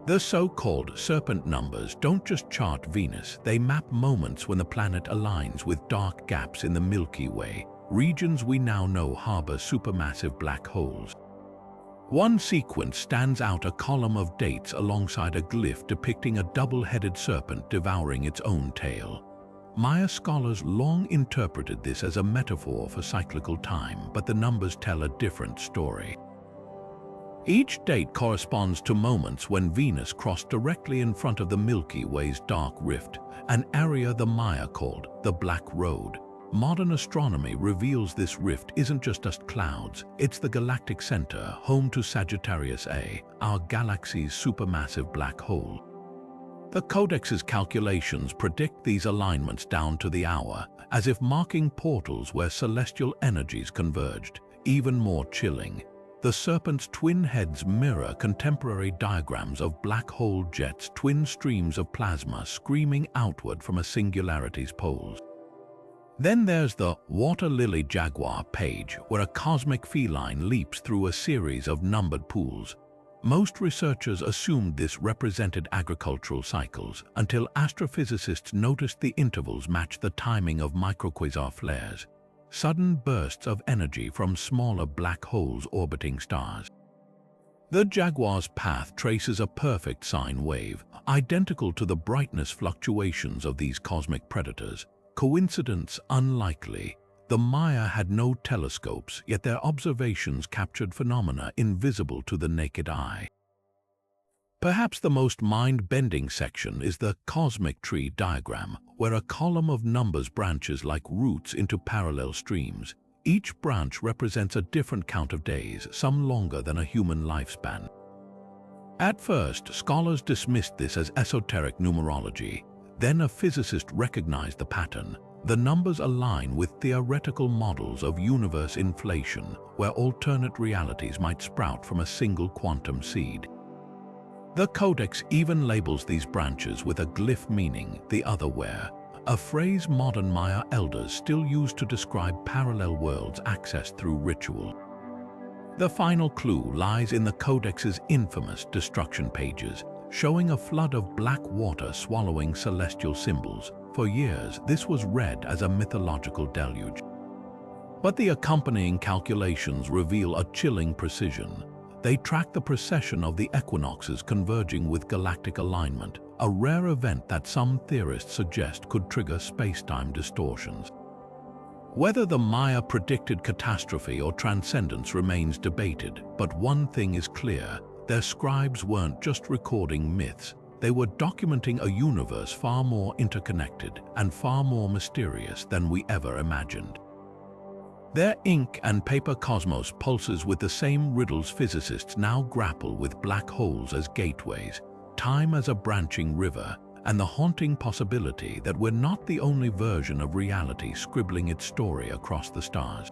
The so-called serpent numbers don't just chart Venus, they map moments when the planet aligns with dark gaps in the Milky Way, regions we now know harbor supermassive black holes. One sequence stands out, a column of dates alongside a glyph depicting a double-headed serpent devouring its own tail. Maya scholars long interpreted this as a metaphor for cyclical time, but the numbers tell a different story. Each date corresponds to moments when Venus crossed directly in front of the Milky Way's dark rift, an area the Maya called the Black Road. Modern astronomy reveals this rift isn't just dust clouds, it's the galactic center, home to Sagittarius A, our galaxy's supermassive black hole. The Codex's calculations predict these alignments down to the hour, as if marking portals where celestial energies converged. Even more chilling, the serpent's twin heads mirror contemporary diagrams of black hole jets, twin streams of plasma screaming outward from a singularity's poles. Then there's the water lily jaguar page, where a cosmic feline leaps through a series of numbered pools. Most researchers assumed this represented agricultural cycles until astrophysicists noticed the intervals matched the timing of microquasar flares, sudden bursts of energy from smaller black holes orbiting stars. The jaguar's path traces a perfect sine wave, identical to the brightness fluctuations of these cosmic predators. Coincidence unlikely. The Maya had no telescopes, yet their observations captured phenomena invisible to the naked eye. Perhaps the most mind-bending section is the cosmic tree diagram, where a column of numbers branches like roots into parallel streams. Each branch represents a different count of days, some longer than a human lifespan. At first, scholars dismissed this as esoteric numerology. Then a physicist recognized the pattern. The numbers align with theoretical models of universe inflation, where alternate realities might sprout from a single quantum seed. The Codex even labels these branches with a glyph meaning the otherwhere, a phrase modern Maya elders still use to describe parallel worlds accessed through ritual. The final clue lies in the Codex's infamous destruction pages, showing a flood of black water swallowing celestial symbols. For years, this was read as a mythological deluge. But the accompanying calculations reveal a chilling precision. They track the precession of the equinoxes converging with galactic alignment, a rare event that some theorists suggest could trigger space-time distortions. Whether the Maya predicted catastrophe or transcendence remains debated, but one thing is clear: their scribes weren't just recording myths, they were documenting a universe far more interconnected and far more mysterious than we ever imagined. Their ink and paper cosmos pulses with the same riddles physicists now grapple with: black holes as gateways, time as a branching river, and the haunting possibility that we're not the only version of reality scribbling its story across the stars.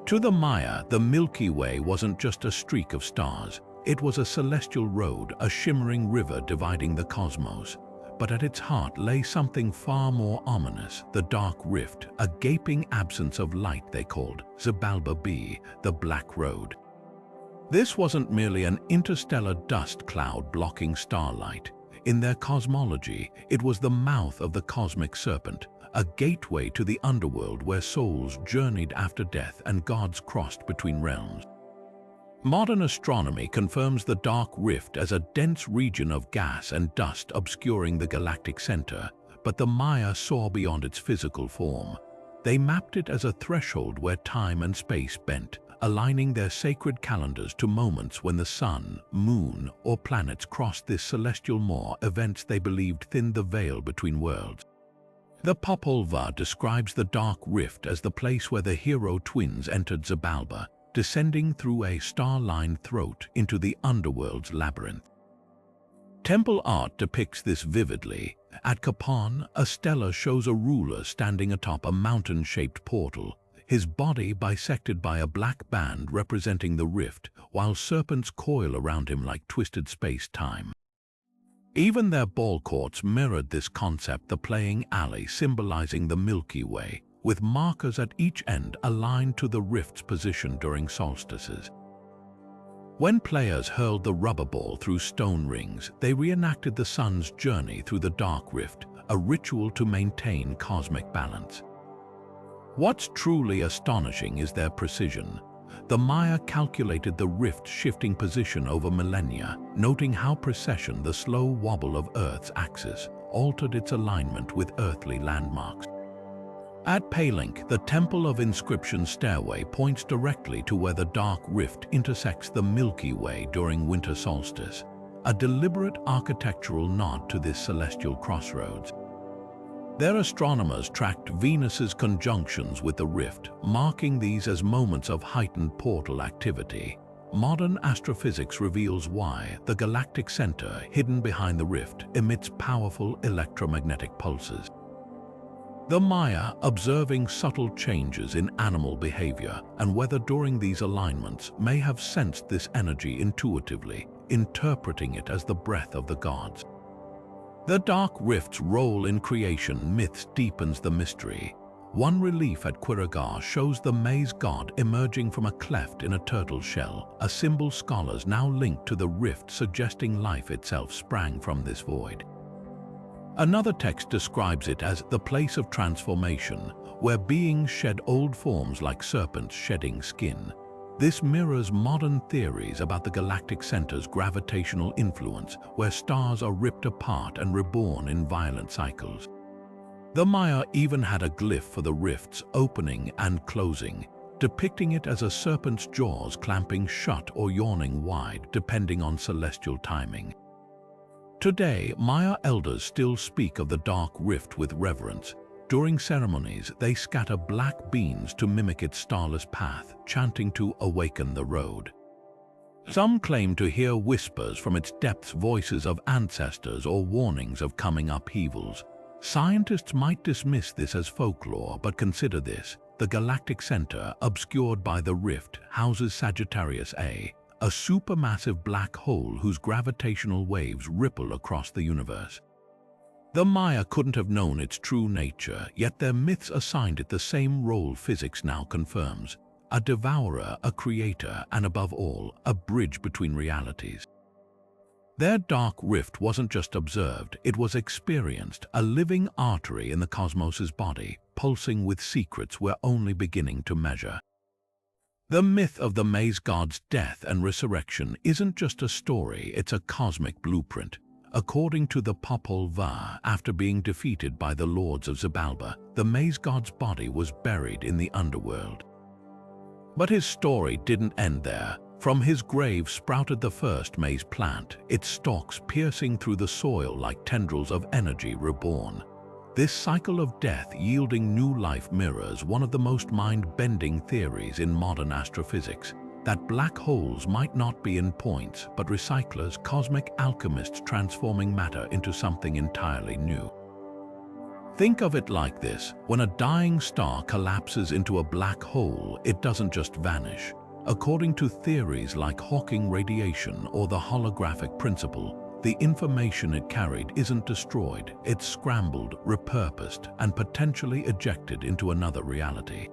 To the Maya, the Milky Way wasn't just a streak of stars. It was a celestial road, a shimmering river dividing the cosmos. But at its heart lay something far more ominous: the dark rift, a gaping absence of light they called Xibalba B, the Black Road. This wasn't merely an interstellar dust cloud blocking starlight. In their cosmology, it was the mouth of the cosmic serpent, a gateway to the underworld where souls journeyed after death and gods crossed between realms. Modern astronomy confirms the dark rift as a dense region of gas and dust obscuring the galactic center, but the Maya saw beyond its physical form. They mapped it as a threshold where time and space bent, aligning their sacred calendars to moments when the sun, moon, or planets crossed this celestial maw, events they believed thinned the veil between worlds. The Popolvuh describes the dark rift as the place where the hero twins entered Xibalba, descending through a star-lined throat into the underworld's labyrinth. Temple art depicts this vividly. At Capon, a stela shows a ruler standing atop a mountain-shaped portal, his body bisected by a black band representing the rift, while serpents coil around him like twisted space-time. Even their ball courts mirrored this concept, the playing alley symbolizing the Milky Way, with markers at each end aligned to the rift's position during solstices. When players hurled the rubber ball through stone rings, they reenacted the sun's journey through the dark rift, a ritual to maintain cosmic balance. What's truly astonishing is their precision. The Maya calculated the rift's shifting position over millennia, noting how precession, the slow wobble of Earth's axis, altered its alignment with earthly landmarks. At Palinque, the Temple of Inscription stairway points directly to where the dark rift intersects the Milky Way during winter solstice, a deliberate architectural nod to this celestial crossroads. Their astronomers tracked Venus's conjunctions with the rift, marking these as moments of heightened portal activity. Modern astrophysics reveals why the galactic center, hidden behind the rift, emits powerful electromagnetic pulses. The Maya, observing subtle changes in animal behavior and weather during these alignments, may have sensed this energy intuitively, interpreting it as the breath of the gods. The dark rift's role in creation myths deepens the mystery. One relief at Quiragar shows the maize god emerging from a cleft in a turtle shell, a symbol scholars now link to the rift, suggesting life itself sprang from this void. Another text describes it as the place of transformation, where beings shed old forms like serpents shedding skin. This mirrors modern theories about the galactic center's gravitational influence, where stars are ripped apart and reborn in violent cycles. The Maya even had a glyph for the rift's opening and closing, depicting it as a serpent's jaws clamping shut or yawning wide, depending on celestial timing. Today, Maya elders still speak of the dark rift with reverence. During ceremonies, they scatter black beans to mimic its starless path, chanting to awaken the road. Some claim to hear whispers from its depths, voices of ancestors or warnings of coming upheavals. Scientists might dismiss this as folklore, but consider this. The galactic center, obscured by the rift, houses Sagittarius A, a supermassive black hole whose gravitational waves ripple across the universe. The Maya couldn't have known its true nature, yet their myths assigned it the same role physics now confirms: a devourer, a creator, and above all, a bridge between realities. Their dark rift wasn't just observed, it was experienced, a living artery in the cosmos's body, pulsing with secrets we're only beginning to measure. The myth of the Maize God's death and resurrection isn't just a story, it's a cosmic blueprint. According to the Popol Vuh, after being defeated by the lords of Xibalba, the Maize God's body was buried in the underworld. But his story didn't end there. From his grave sprouted the first maize plant, its stalks piercing through the soil like tendrils of energy reborn. This cycle of death yielding new life mirrors one of the most mind-bending theories in modern astrophysics, that black holes might not be endpoints, but recyclers, cosmic alchemists transforming matter into something entirely new. Think of it like this: when a dying star collapses into a black hole, it doesn't just vanish. According to theories like Hawking radiation or the holographic principle, the information it carried isn't destroyed, it's scrambled, repurposed, and potentially ejected into another reality.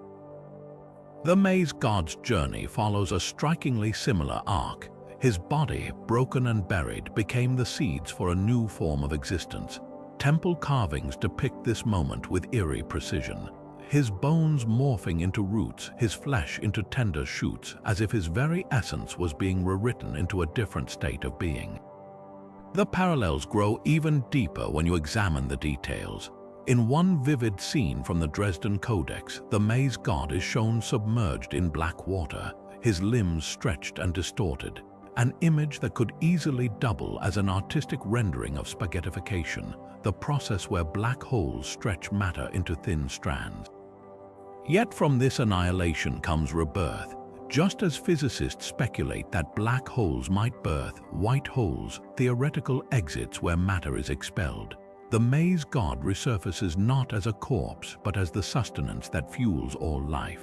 The Maize God's journey follows a strikingly similar arc. His body, broken and buried, became the seeds for a new form of existence. Temple carvings depict this moment with eerie precision. His bones morphing into roots, his flesh into tender shoots, as if his very essence was being rewritten into a different state of being. The parallels grow even deeper when you examine the details. In one vivid scene from the Dresden Codex, the Maize God is shown submerged in black water, his limbs stretched and distorted, an image that could easily double as an artistic rendering of spaghettification, the process where black holes stretch matter into thin strands. Yet from this annihilation comes rebirth. Just as physicists speculate that black holes might birth white holes, theoretical exits where matter is expelled, the Maize God resurfaces not as a corpse but as the sustenance that fuels all life.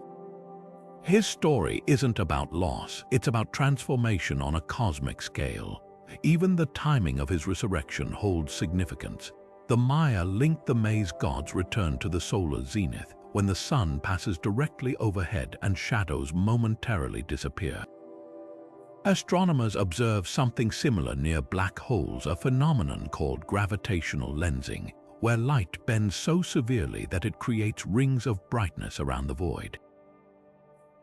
His story isn't about loss, it's about transformation on a cosmic scale. Even the timing of his resurrection holds significance. The Maya linked the Maize God's return to the solar zenith, when the sun passes directly overhead and shadows momentarily disappear. Astronomers observe something similar near black holes, a phenomenon called gravitational lensing, where light bends so severely that it creates rings of brightness around the void.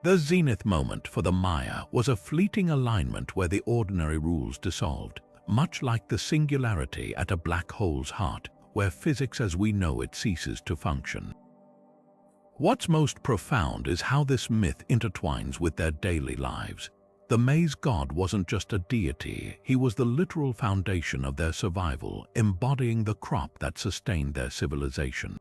The zenith moment for the Maya was a fleeting alignment where the ordinary rules dissolved, much like the singularity at a black hole's heart, where physics as we know it ceases to function. What's most profound is how this myth intertwines with their daily lives. The Maize God wasn't just a deity, he was the literal foundation of their survival, embodying the crop that sustained their civilization.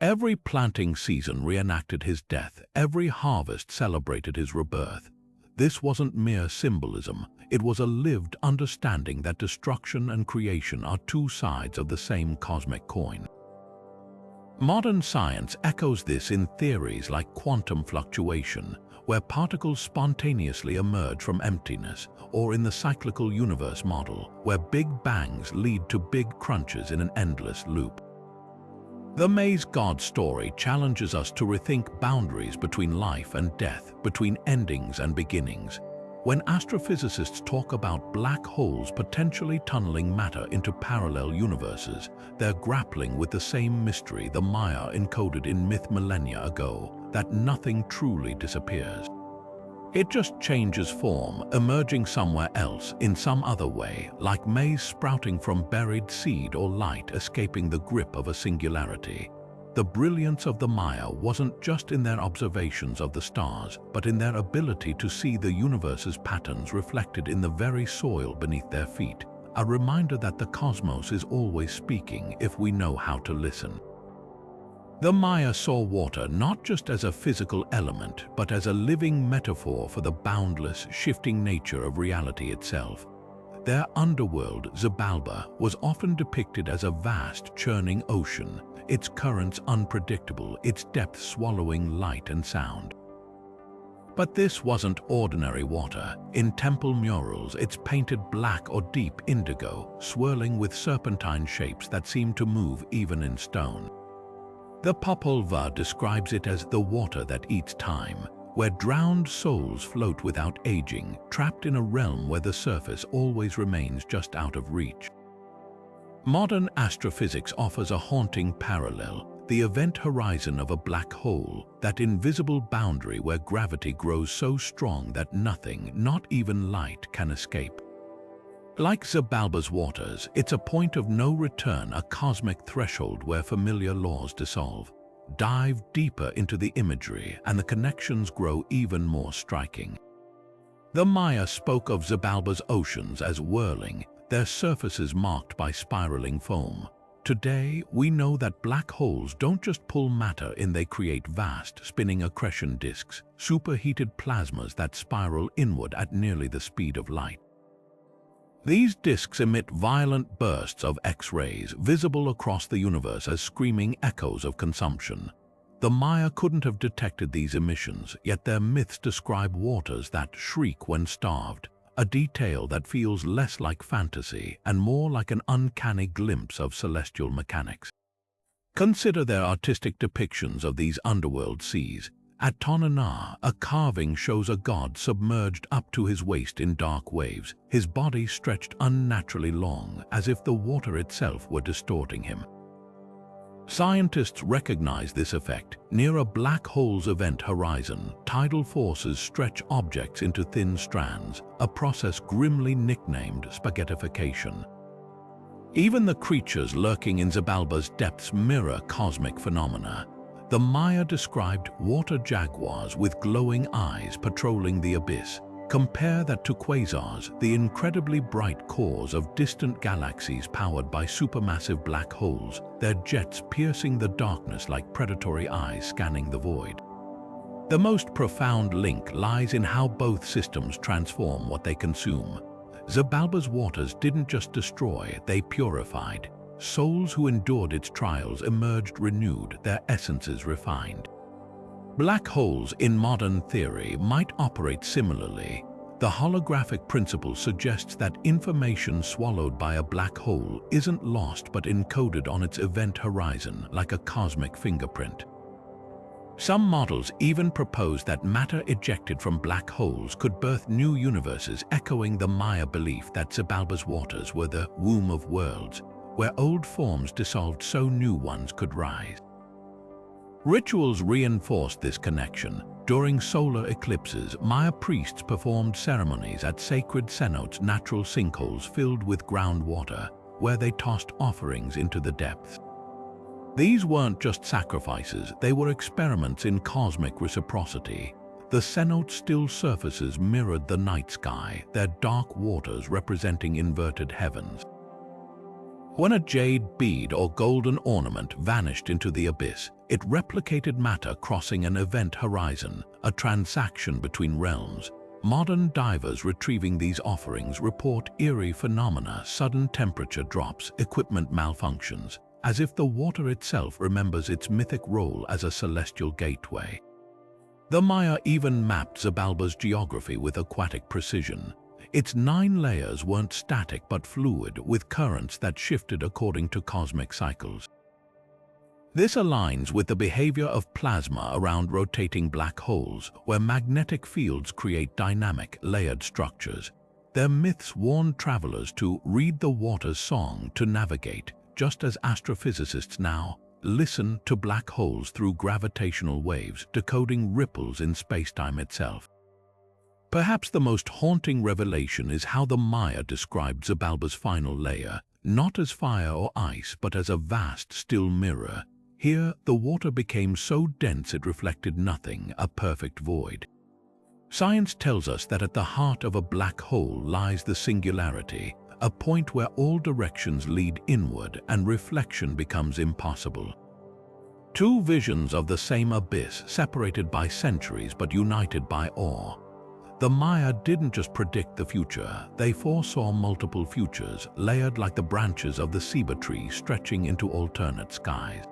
Every planting season reenacted his death, every harvest celebrated his rebirth. This wasn't mere symbolism, it was a lived understanding that destruction and creation are two sides of the same cosmic coin. Modern science echoes this in theories like quantum fluctuation, where particles spontaneously emerge from emptiness, or in the cyclical universe model, where big bangs lead to big crunches in an endless loop. The Maize God story challenges us to rethink boundaries between life and death, between endings and beginnings. When astrophysicists talk about black holes potentially tunneling matter into parallel universes, they're grappling with the same mystery the Maya encoded in myth millennia ago, that nothing truly disappears. It just changes form, emerging somewhere else in some other way, like maize sprouting from buried seed or light escaping the grip of a singularity. The brilliance of the Maya wasn't just in their observations of the stars, but in their ability to see the universe's patterns reflected in the very soil beneath their feet, a reminder that the cosmos is always speaking if we know how to listen. The Maya saw water not just as a physical element, but as a living metaphor for the boundless, shifting nature of reality itself. their underworld, Xibalba, was often depicted as a vast, churning ocean, its currents unpredictable, its depths swallowing light and sound. But this wasn't ordinary water. In temple murals, it's painted black or deep indigo, swirling with serpentine shapes that seem to move even in stone. The Popol Vuh describes it as the water that eats time, where drowned souls float without aging, trapped in a realm where the surface always remains just out of reach. Modern astrophysics offers a haunting parallel, the event horizon of a black hole, that invisible boundary where gravity grows so strong that nothing, not even light, can escape. Like Xibalba's waters, it's a point of no return, a cosmic threshold where familiar laws dissolve. Dive deeper into the imagery, and the connections grow even more striking. The Maya spoke of Xibalba's oceans as whirling, their surfaces marked by spiraling foam. Today, we know that black holes don't just pull matter in, they create vast, spinning accretion disks, superheated plasmas that spiral inward at nearly the speed of light. These disks emit violent bursts of X-rays, visible across the universe as screaming echoes of consumption. The Maya couldn't have detected these emissions, yet their myths describe waters that shriek when starved, a detail that feels less like fantasy and more like an uncanny glimpse of celestial mechanics. Consider their artistic depictions of these underworld seas. At Tonana, a carving shows a god submerged up to his waist in dark waves, his body stretched unnaturally long, as if the water itself were distorting him. Scientists recognize this effect. Near a black hole's event horizon, tidal forces stretch objects into thin strands, a process grimly nicknamed spaghettification. Even the creatures lurking in Xibalba's depths mirror cosmic phenomena. The Maya described water jaguars with glowing eyes patrolling the abyss. Compare that to quasars, the incredibly bright cores of distant galaxies powered by supermassive black holes, their jets piercing the darkness like predatory eyes scanning the void. The most profound link lies in how both systems transform what they consume. Xibalba's waters didn't just destroy, they purified. Souls who endured its trials emerged renewed, their essences refined. Black holes in modern theory might operate similarly. The holographic principle suggests that information swallowed by a black hole isn't lost but encoded on its event horizon like a cosmic fingerprint. Some models even propose that matter ejected from black holes could birth new universes, echoing the Maya belief that Xibalba's waters were the womb of worlds, where old forms dissolved so new ones could rise. Rituals reinforced this connection. During solar eclipses, Maya priests performed ceremonies at sacred cenotes, natural sinkholes filled with groundwater, where they tossed offerings into the depths. These weren't just sacrifices, they were experiments in cosmic reciprocity. The cenote still surfaces mirrored the night sky, their dark waters representing inverted heavens. When a jade bead or golden ornament vanished into the abyss, it replicated matter crossing an event horizon, a transaction between realms. Modern divers retrieving these offerings report eerie phenomena, sudden temperature drops, equipment malfunctions, as if the water itself remembers its mythic role as a celestial gateway. The Maya even mapped Xibalba's geography with aquatic precision. Its 9 layers weren't static but fluid, with currents that shifted according to cosmic cycles. This aligns with the behavior of plasma around rotating black holes, where magnetic fields create dynamic, layered structures. Their myths warn travelers to read the water's song to navigate, just as astrophysicists now listen to black holes through gravitational waves, decoding ripples in spacetime itself. Perhaps the most haunting revelation is how the Maya described Xibalba's final layer, not as fire or ice, but as a vast, still mirror. Here, the water became so dense it reflected nothing, a perfect void. Science tells us that at the heart of a black hole lies the singularity, a point where all directions lead inward and reflection becomes impossible. Two visions of the same abyss, separated by centuries but united by awe. The Maya didn't just predict the future, they foresaw multiple futures, layered like the branches of the Ceiba tree stretching into alternate skies.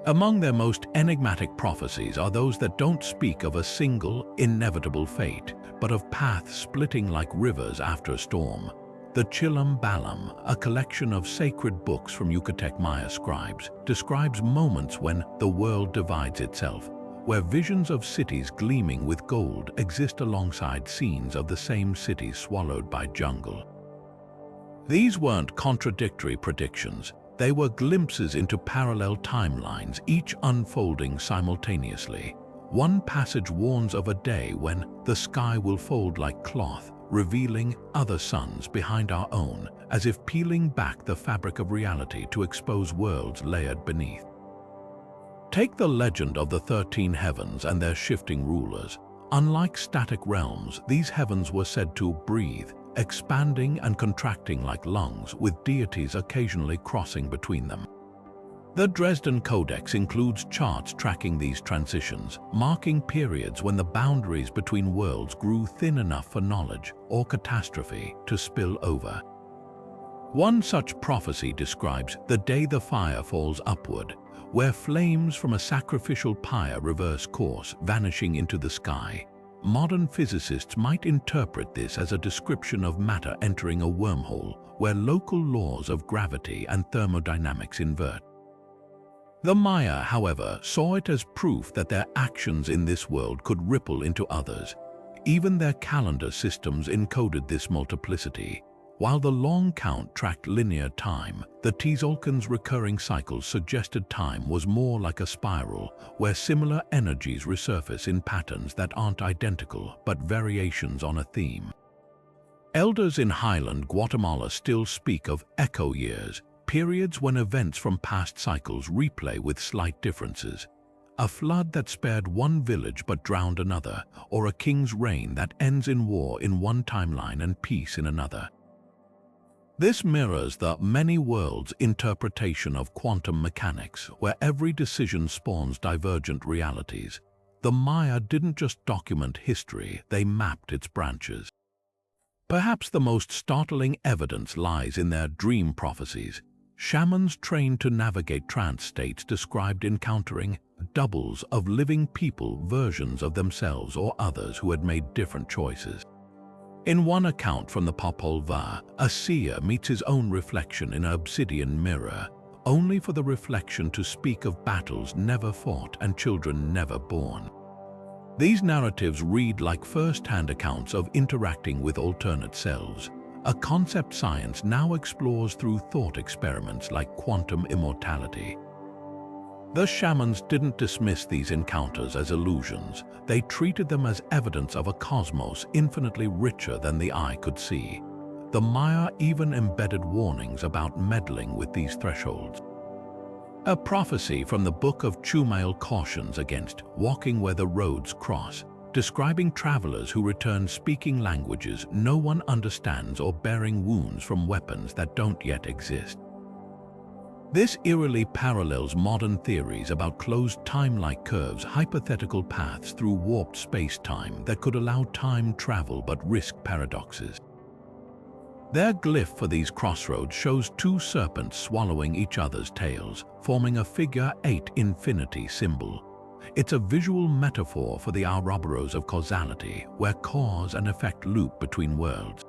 Among their most enigmatic prophecies are those that don't speak of a single, inevitable fate, but of paths splitting like rivers after a storm. The Xibalba, a collection of sacred books from Decode Maya scribes, describes moments when the world divides itself, where visions of cities gleaming with gold exist alongside scenes of the same cities swallowed by jungle. These weren't contradictory predictions. They were glimpses into parallel timelines, each unfolding simultaneously. One passage warns of a day when the sky will fold like cloth, revealing other suns behind our own, as if peeling back the fabric of reality to expose worlds layered beneath. Take the legend of the 13 heavens and their shifting rulers. Unlike static realms, these heavens were said to breathe, expanding and contracting like lungs, with deities occasionally crossing between them. The Dresden Codex includes charts tracking these transitions, marking periods when the boundaries between worlds grew thin enough for knowledge or catastrophe to spill over. One such prophecy describes the day the fire falls upward, where flames from a sacrificial pyre reverse course, vanishing into the sky. Modern physicists might interpret this as a description of matter entering a wormhole, where local laws of gravity and thermodynamics invert. The Maya, however, saw it as proof that their actions in this world could ripple into others. Even their calendar systems encoded this multiplicity. While the long count tracked linear time, the Tzolk'in's recurring cycles suggested time was more like a spiral, where similar energies resurface in patterns that aren't identical but variations on a theme. Elders in highland Guatemala still speak of echo years, periods when events from past cycles replay with slight differences. A flood that spared one village but drowned another, or a king's reign that ends in war in one timeline and peace in another. This mirrors the many worlds interpretation of quantum mechanics, where every decision spawns divergent realities. The Maya didn't just document history, they mapped its branches. Perhaps the most startling evidence lies in their dream prophecies. Shamans trained to navigate trance states described encountering doubles of living people, versions of themselves or others who had made different choices. In one account from the Popol Vuh, a seer meets his own reflection in an obsidian mirror, only for the reflection to speak of battles never fought and children never born. These narratives read like first-hand accounts of interacting with alternate selves, a concept science now explores through thought experiments like quantum immortality. The shamans didn't dismiss these encounters as illusions. They treated them as evidence of a cosmos infinitely richer than the eye could see. The Maya even embedded warnings about meddling with these thresholds. A prophecy from the Book of Chumail cautions against walking where the roads cross, describing travelers who return speaking languages no one understands or bearing wounds from weapons that don't yet exist. This eerily parallels modern theories about closed time-like curves, hypothetical paths through warped space-time that could allow time travel but risk paradoxes. Their glyph for these crossroads shows two serpents swallowing each other's tails, forming a figure 8 infinity symbol. It's a visual metaphor for the Ouroboros of causality, where cause and effect loop between worlds.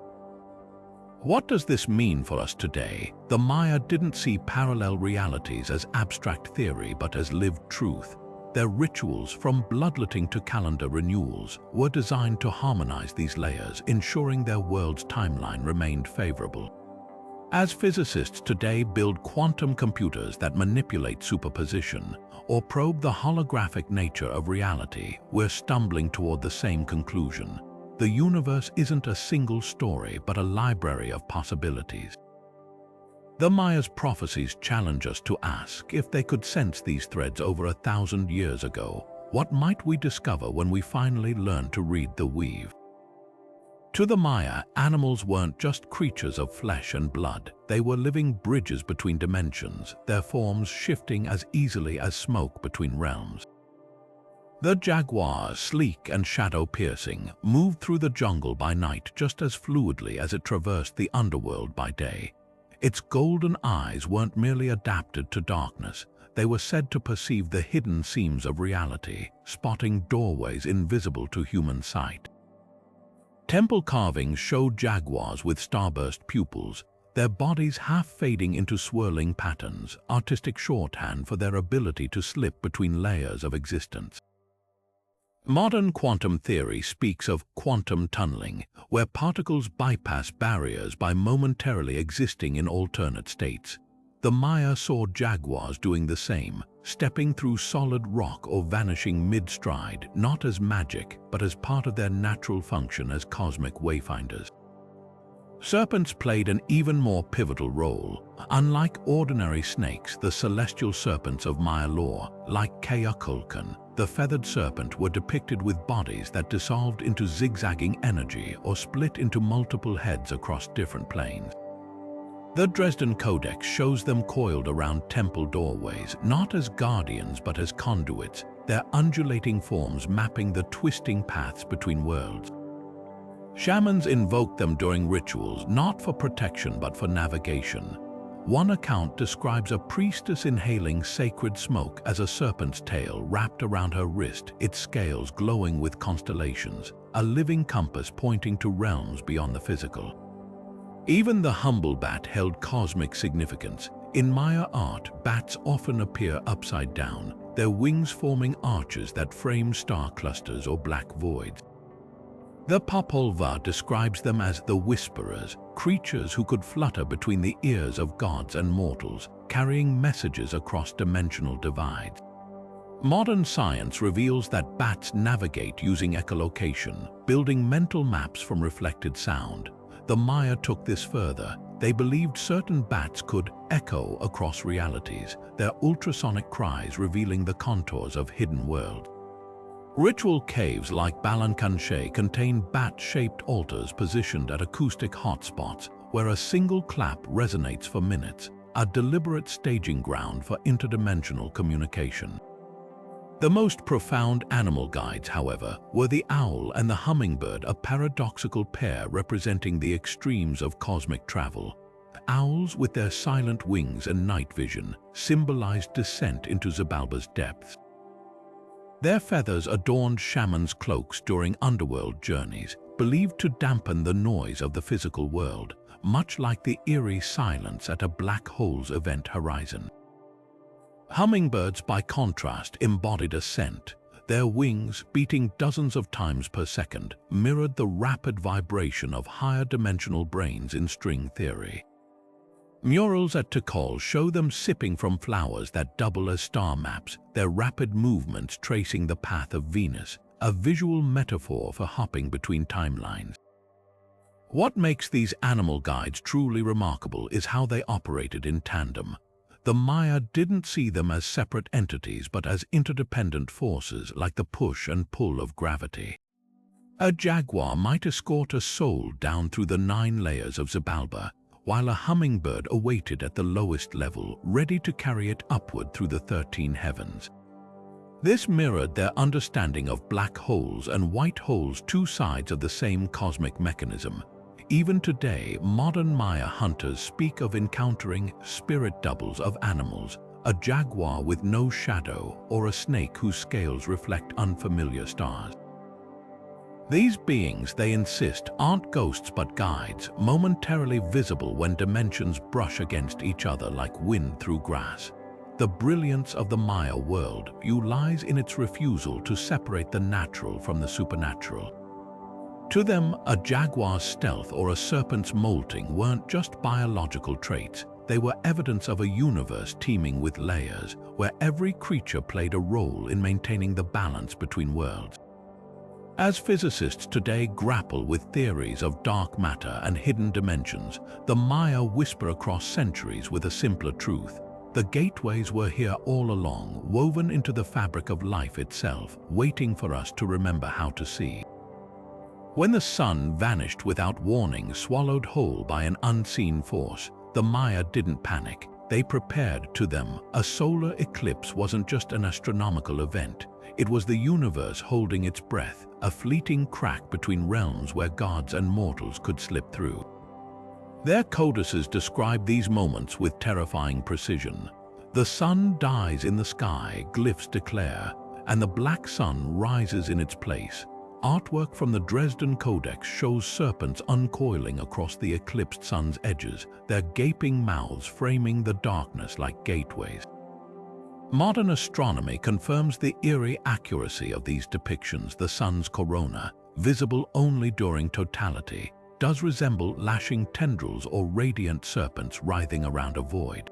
What does this mean for us today? The Maya didn't see parallel realities as abstract theory but as lived truth. Their rituals, from bloodletting to calendar renewals, were designed to harmonize these layers, ensuring their world's timeline remained favorable. As physicists today build quantum computers that manipulate superposition or probe the holographic nature of reality, we're stumbling toward the same conclusion. The universe isn't a single story, but a library of possibilities. The Maya's prophecies challenge us to ask, if they could sense these threads over 1,000 years ago, what might we discover when we finally learn to read the weave? To the Maya, animals weren't just creatures of flesh and blood. They were living bridges between dimensions, their forms shifting as easily as smoke between realms. The jaguar, sleek and shadow-piercing, moved through the jungle by night just as fluidly as it traversed the underworld by day. Its golden eyes weren't merely adapted to darkness. They were said to perceive the hidden seams of reality, spotting doorways invisible to human sight. Temple carvings showed jaguars with starburst pupils, their bodies half fading into swirling patterns, artistic shorthand for their ability to slip between layers of existence. Modern quantum theory speaks of quantum tunneling, where particles bypass barriers by momentarily existing in alternate states. The Maya saw jaguars doing the same, stepping through solid rock or vanishing mid-stride, not as magic, but as part of their natural function as cosmic wayfinders. Serpents played an even more pivotal role. Unlike ordinary snakes, the celestial serpents of Maya lore, like Keakulkan, the feathered serpent, were depicted with bodies that dissolved into zigzagging energy or split into multiple heads across different planes. The Dresden Codex shows them coiled around temple doorways, not as guardians but as conduits, their undulating forms mapping the twisting paths between worlds. Shamans invoked them during rituals, not for protection but for navigation. One account describes a priestess inhaling sacred smoke as a serpent's tail wrapped around her wrist, its scales glowing with constellations, a living compass pointing to realms beyond the physical. Even the humble bat held cosmic significance. In Maya art, bats often appear upside down, their wings forming arches that frame star clusters or black voids. The Popolvuh describes them as the whisperers, creatures who could flutter between the ears of gods and mortals, carrying messages across dimensional divides. Modern science reveals that bats navigate using echolocation, building mental maps from reflected sound. The Maya took this further. They believed certain bats could echo across realities, their ultrasonic cries revealing the contours of hidden worlds. Ritual caves like Balankanshe contain bat-shaped altars positioned at acoustic hotspots where a single clap resonates for minutes, a deliberate staging ground for interdimensional communication. The most profound animal guides, however, were the owl and the hummingbird, a paradoxical pair representing the extremes of cosmic travel. Owls, with their silent wings and night vision, symbolized descent into Xibalba's depths. Their feathers adorned shamans' cloaks during underworld journeys, believed to dampen the noise of the physical world, much like the eerie silence at a black hole's event horizon. Hummingbirds, by contrast, embodied a scent. Their wings, beating dozens of times per second, mirrored the rapid vibration of higher dimensional brains in string theory. Murals at Tikal show them sipping from flowers that double as star maps, their rapid movements tracing the path of Venus, a visual metaphor for hopping between timelines. What makes these animal guides truly remarkable is how they operated in tandem. The Maya didn't see them as separate entities but as interdependent forces like the push and pull of gravity. A jaguar might escort a soul down through the 9 layers of Xibalba, while a hummingbird awaited at the lowest level, ready to carry it upward through the 13 heavens. This mirrored their understanding of black holes and white holes, 2 sides of the same cosmic mechanism. Even today, modern Maya hunters speak of encountering spirit doubles of animals, a jaguar with no shadow or a snake whose scales reflect unfamiliar stars. These beings, they insist, aren't ghosts but guides, momentarily visible when dimensions brush against each other like wind through grass. The brilliance of the Maya worldview lies in its refusal to separate the natural from the supernatural. To them, a jaguar's stealth or a serpent's molting weren't just biological traits. They were evidence of a universe teeming with layers, where every creature played a role in maintaining the balance between worlds. As physicists today grapple with theories of dark matter and hidden dimensions, the Maya whisper across centuries with a simpler truth. The gateways were here all along, woven into the fabric of life itself, waiting for us to remember how to see. When the sun vanished without warning, swallowed whole by an unseen force, the Maya didn't panic. They prepared. To them, a solar eclipse wasn't just an astronomical event. It was the universe holding its breath, a fleeting crack between realms where gods and mortals could slip through. Their codices describe these moments with terrifying precision. The sun dies in the sky, glyphs declare, and the black sun rises in its place. Artwork from the Dresden Codex shows serpents uncoiling across the eclipsed sun's edges, their gaping mouths framing the darkness like gateways. Modern astronomy confirms the eerie accuracy of these depictions. The sun's corona, visible only during totality, does resemble lashing tendrils or radiant serpents writhing around a void.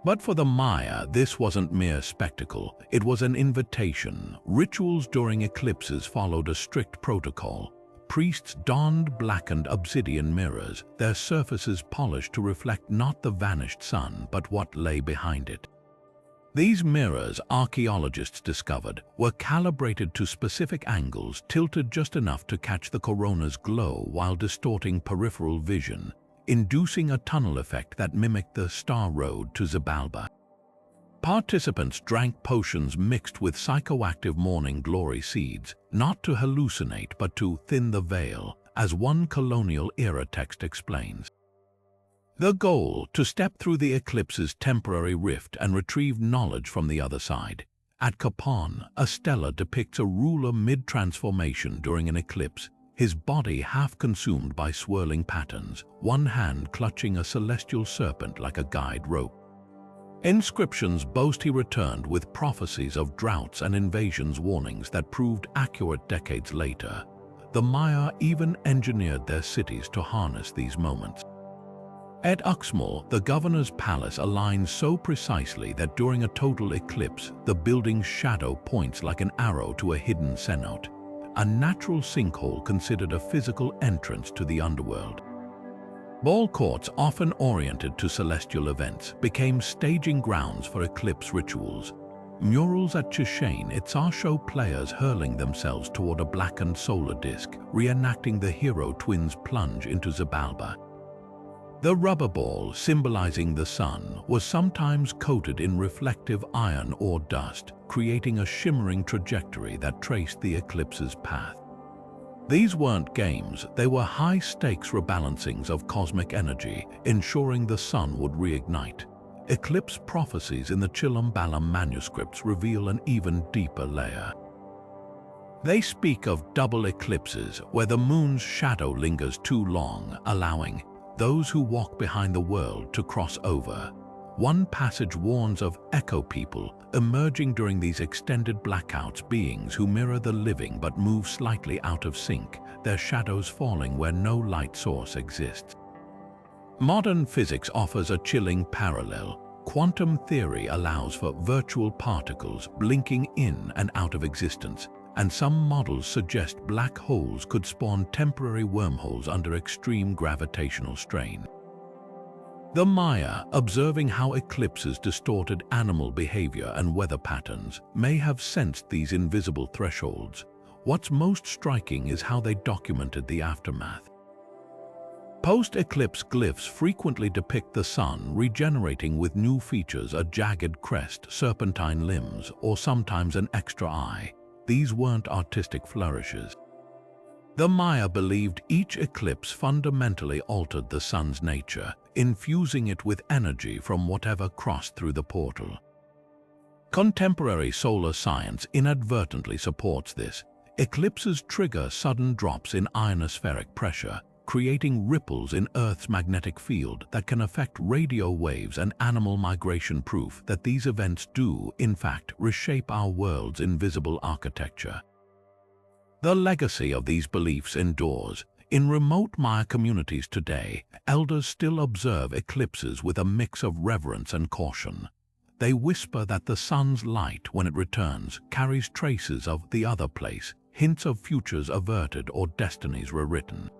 But for the Maya, this wasn't mere spectacle, it was an invitation. Rituals during eclipses followed a strict protocol. Priests donned blackened obsidian mirrors, their surfaces polished to reflect not the vanished sun, but what lay behind it. These mirrors, archaeologists discovered, were calibrated to specific angles, tilted just enough to catch the corona's glow while distorting peripheral vision, inducing a tunnel effect that mimicked the star road to Xibalba. Participants drank potions mixed with psychoactive morning glory seeds, not to hallucinate but to thin the veil, as one colonial-era text explains. The goal, to step through the eclipse's temporary rift and retrieve knowledge from the other side. At Capon, a stela depicts a ruler mid-transformation during an eclipse, his body half consumed by swirling patterns, one hand clutching a celestial serpent like a guide rope. Inscriptions boast he returned with prophecies of droughts and invasions, warnings that proved accurate decades later. The Maya even engineered their cities to harness these moments. At Uxmal, the governor's palace aligns so precisely that during a total eclipse, the building's shadow points like an arrow to a hidden cenote, a natural sinkhole considered a physical entrance to the underworld. Ball courts, often oriented to celestial events, became staging grounds for eclipse rituals. Murals at Chichen Itza show players hurling themselves toward a blackened solar disk, reenacting the hero twins' plunge into Xibalba. The rubber ball, symbolizing the sun, was sometimes coated in reflective iron or dust, creating a shimmering trajectory that traced the eclipse's path. These weren't games, they were high-stakes rebalancings of cosmic energy, ensuring the sun would reignite. Eclipse prophecies in the Xibalba manuscripts reveal an even deeper layer. They speak of double eclipses, where the moon's shadow lingers too long, allowing those who walk behind the world to cross over. One passage warns of echo people emerging during these extended blackouts, beings who mirror the living but move slightly out of sync, their shadows falling where no light source exists. Modern physics offers a chilling parallel. Quantum theory allows for virtual particles blinking in and out of existence, and some models suggest black holes could spawn temporary wormholes under extreme gravitational strain. The Maya, observing how eclipses distorted animal behavior and weather patterns, may have sensed these invisible thresholds. What's most striking is how they documented the aftermath. Post-eclipse glyphs frequently depict the sun regenerating with new features: a jagged crest, serpentine limbs, or sometimes an extra eye. These weren't artistic flourishes. The Maya believed each eclipse fundamentally altered the sun's nature, infusing it with energy from whatever crossed through the portal. Contemporary solar science inadvertently supports this. Eclipses trigger sudden drops in ionospheric pressure, creating ripples in Earth's magnetic field that can affect radio waves and animal migration, proof that these events do, in fact, reshape our world's invisible architecture. The legacy of these beliefs endures. In remote Maya communities today, elders still observe eclipses with a mix of reverence and caution. They whisper that the sun's light, when it returns, carries traces of the other place, hints of futures averted or destinies rewritten.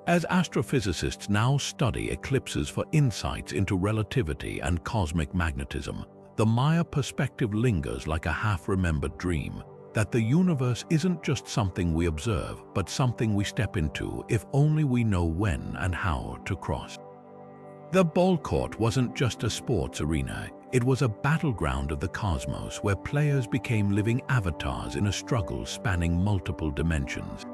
As astrophysicists now study eclipses for insights into relativity and cosmic magnetism, the Maya perspective lingers like a half-remembered dream, that the universe isn't just something we observe, but something we step into if only we know when and how to cross. The ball court wasn't just a sports arena, It was a battleground of the cosmos where players became living avatars in a struggle spanning multiple dimensions.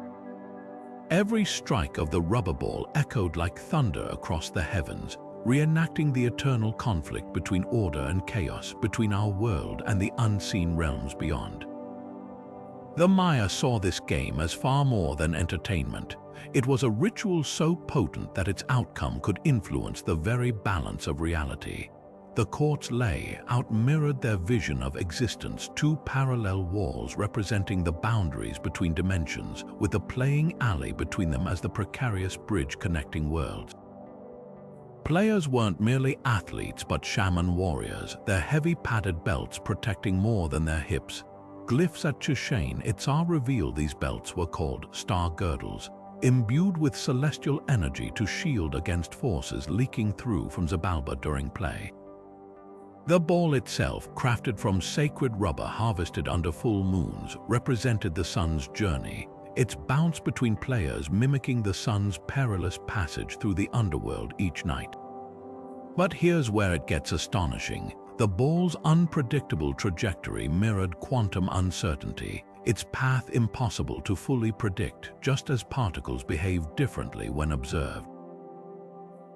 Every strike of the rubber ball echoed like thunder across the heavens, reenacting the eternal conflict between order and chaos, between our world and the unseen realms beyond. The Maya saw this game as far more than entertainment. It was a ritual so potent that its outcome could influence the very balance of reality. The court's layout mirrored their vision of existence, two parallel walls representing the boundaries between dimensions, with the playing alley between them as the precarious bridge connecting worlds. Players weren't merely athletes but shaman warriors, their heavy padded belts protecting more than their hips. Glyphs at Chichen Itzar revealed these belts were called star girdles, imbued with celestial energy to shield against forces leaking through from Xibalba during play. The ball itself, crafted from sacred rubber harvested under full moons, represented the sun's journey, its bounce between players mimicking the sun's perilous passage through the underworld each night. But here's where it gets astonishing. The ball's unpredictable trajectory mirrored quantum uncertainty, its path impossible to fully predict, just as particles behave differently when observed.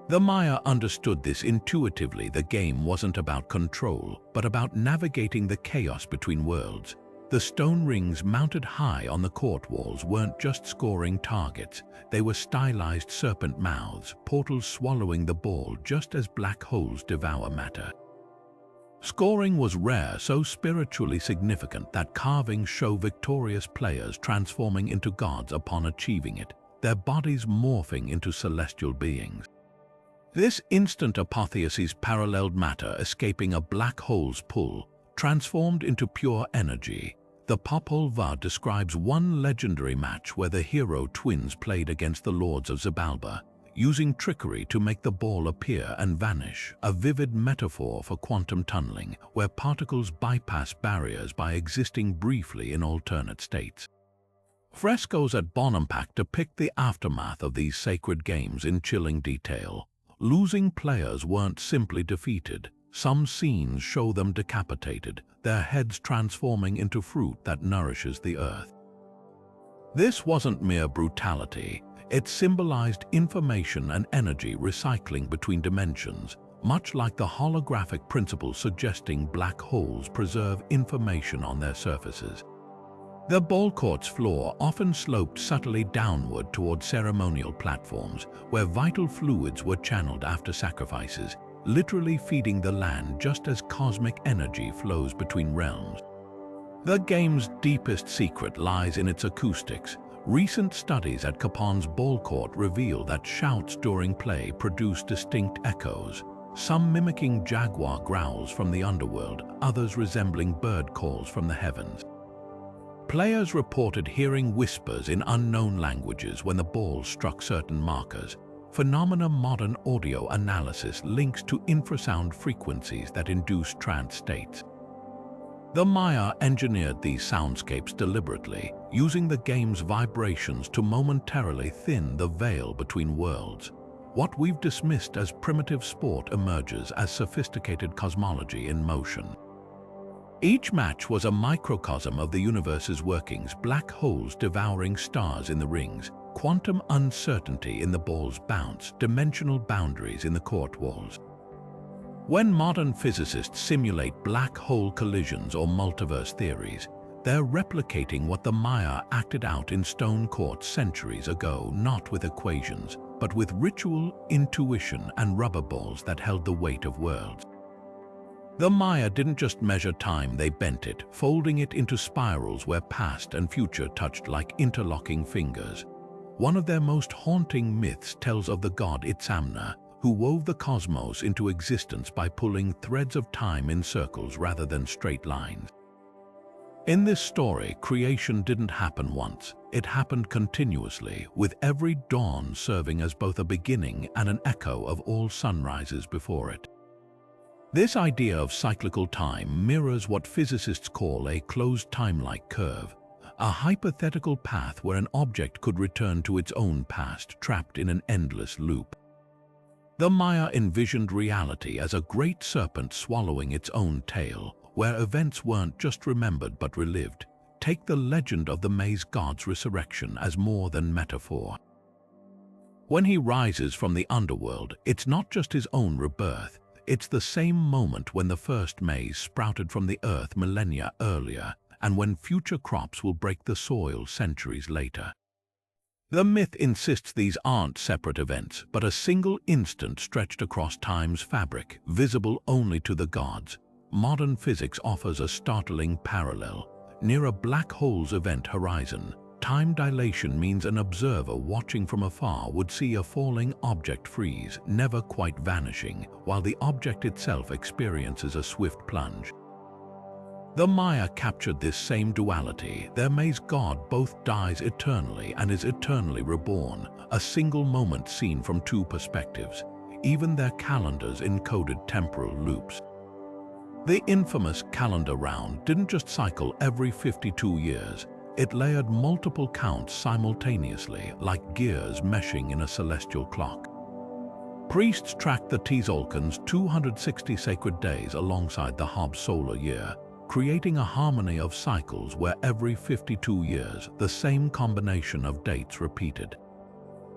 The Maya understood this intuitively. The game wasn't about control, but about navigating the chaos between worlds. The stone rings mounted high on the court walls weren't just scoring targets, they were stylized serpent mouths, portals swallowing the ball just as black holes devour matter. Scoring was rare, so spiritually significant that carvings show victorious players transforming into gods upon achieving it, their bodies morphing into celestial beings. This instant apotheosis paralleled matter escaping a black hole's pull, transformed into pure energy. The Popol Vuh describes one legendary match where the hero twins played against the lords of Xibalba, using trickery to make the ball appear and vanish, a vivid metaphor for quantum tunneling, where particles bypass barriers by existing briefly in alternate states. Frescoes at Bonampak depict the aftermath of these sacred games in chilling detail. Losing players weren't simply defeated. Some scenes show them decapitated, their heads transforming into fruit that nourishes the earth. This wasn't mere brutality. It symbolized information and energy recycling between dimensions, much like the holographic principle suggesting black holes preserve information on their surfaces. The ball court's floor often sloped subtly downward toward ceremonial platforms, where vital fluids were channeled after sacrifices, literally feeding the land just as cosmic energy flows between realms. The game's deepest secret lies in its acoustics. Recent studies at Capon's ball court reveal that shouts during play produce distinct echoes, some mimicking jaguar growls from the underworld, others resembling bird calls from the heavens. Players reported hearing whispers in unknown languages when the ball struck certain markers, phenomena modern audio analysis links to infrasound frequencies that induce trance states. The Maya engineered these soundscapes deliberately, using the game's vibrations to momentarily thin the veil between worlds. What we've dismissed as primitive sport emerges as sophisticated cosmology in motion. Each match was a microcosm of the universe's workings, black holes devouring stars in the rings, quantum uncertainty in the ball's bounce, dimensional boundaries in the court walls. When modern physicists simulate black hole collisions or multiverse theories, they're replicating what the Maya acted out in stone courts centuries ago, not with equations, but with ritual, intuition, and rubber balls that held the weight of worlds. The Maya didn't just measure time, they bent it, folding it into spirals where past and future touched like interlocking fingers. One of their most haunting myths tells of the god Itzamna, who wove the cosmos into existence by pulling threads of time in circles rather than straight lines. In this story, creation didn't happen once, it happened continuously, with every dawn serving as both a beginning and an echo of all sunrises before it. This idea of cyclical time mirrors what physicists call a closed time-like curve, a hypothetical path where an object could return to its own past, trapped in an endless loop. The Maya envisioned reality as a great serpent swallowing its own tail, where events weren't just remembered but relived. Take the legend of the maize god's resurrection as more than metaphor. When he rises from the underworld, it's not just his own rebirth, it's the same moment when the first maize sprouted from the earth millennia earlier, and when future crops will break the soil centuries later. The myth insists these aren't separate events, but a single instant stretched across time's fabric, visible only to the gods. Modern physics offers a startling parallel. Near a black hole's event horizon, time dilation means an observer watching from afar would see a falling object freeze, never quite vanishing, while the object itself experiences a swift plunge. The Maya captured this same duality. Their maize god both dies eternally and is eternally reborn, a single moment seen from two perspectives. Even their calendars encoded temporal loops. The infamous calendar round didn't just cycle every 52 years. It layered multiple counts simultaneously, like gears meshing in a celestial clock. Priests tracked the Tzolk'in's 260 sacred days alongside the Hobbs solar year, creating a harmony of cycles where every 52 years the same combination of dates repeated.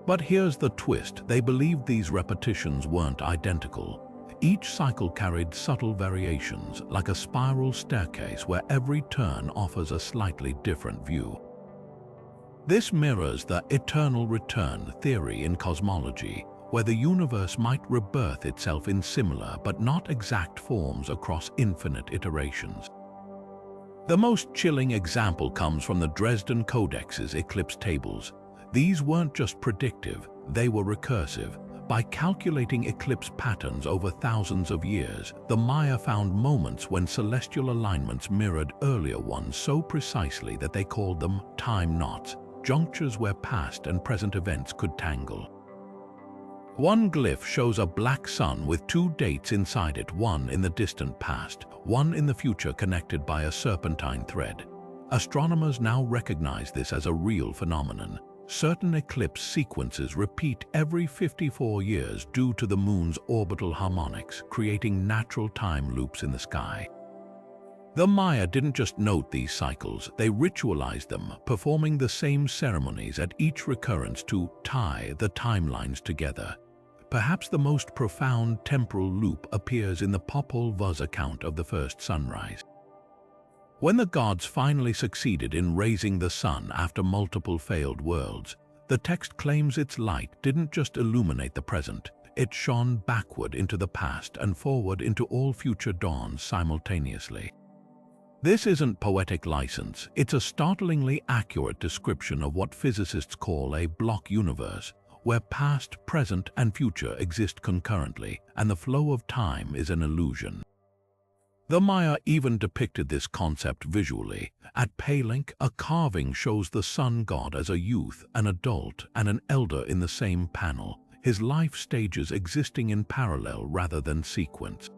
But here's the twist: they believed these repetitions weren't identical. Each cycle carried subtle variations, like a spiral staircase where every turn offers a slightly different view. This mirrors the eternal return theory in cosmology, where the universe might rebirth itself in similar but not exact forms across infinite iterations. The most chilling example comes from the Dresden Codex's eclipse tables. These weren't just predictive, they were recursive. By calculating eclipse patterns over thousands of years, the Maya found moments when celestial alignments mirrored earlier ones so precisely that they called them time knots, junctures where past and present events could tangle. One glyph shows a black sun with two dates inside it, one in the distant past, one in the future, connected by a serpentine thread. Astronomers now recognize this as a real phenomenon. Certain eclipse sequences repeat every 54 years due to the moon's orbital harmonics, creating natural time loops in the sky. The Maya didn't just note these cycles, they ritualized them, performing the same ceremonies at each recurrence to tie the timelines together. Perhaps the most profound temporal loop appears in the Popol Vuh account of the first sunrise. When the gods finally succeeded in raising the sun after multiple failed worlds, the text claims its light didn't just illuminate the present, it shone backward into the past and forward into all future dawns simultaneously. This isn't poetic license, it's a startlingly accurate description of what physicists call a block universe, where past, present, and future exist concurrently, and the flow of time is an illusion. The Maya even depicted this concept visually. At Palenque, a carving shows the sun god as a youth, an adult, and an elder in the same panel, his life stages existing in parallel rather than sequence.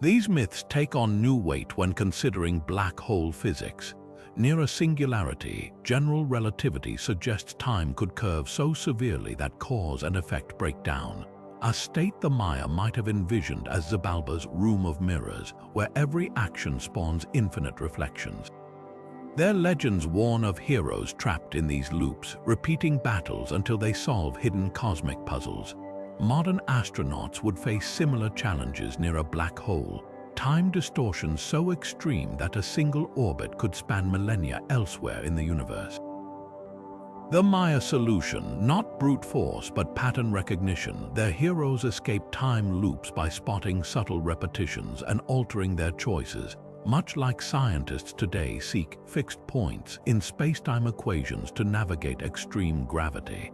These myths take on new weight when considering black hole physics. Near a singularity, general relativity suggests time could curve so severely that cause and effect break down. A state the Maya might have envisioned as Xibalba's room of mirrors, where every action spawns infinite reflections. Their legends warn of heroes trapped in these loops, repeating battles until they solve hidden cosmic puzzles. Modern astronauts would face similar challenges near a black hole, time distortion so extreme that a single orbit could span millennia elsewhere in the universe. The Maya solution, not brute force but pattern recognition. Their heroes escape time loops by spotting subtle repetitions and altering their choices, much like scientists today seek fixed points in space-time equations to navigate extreme gravity.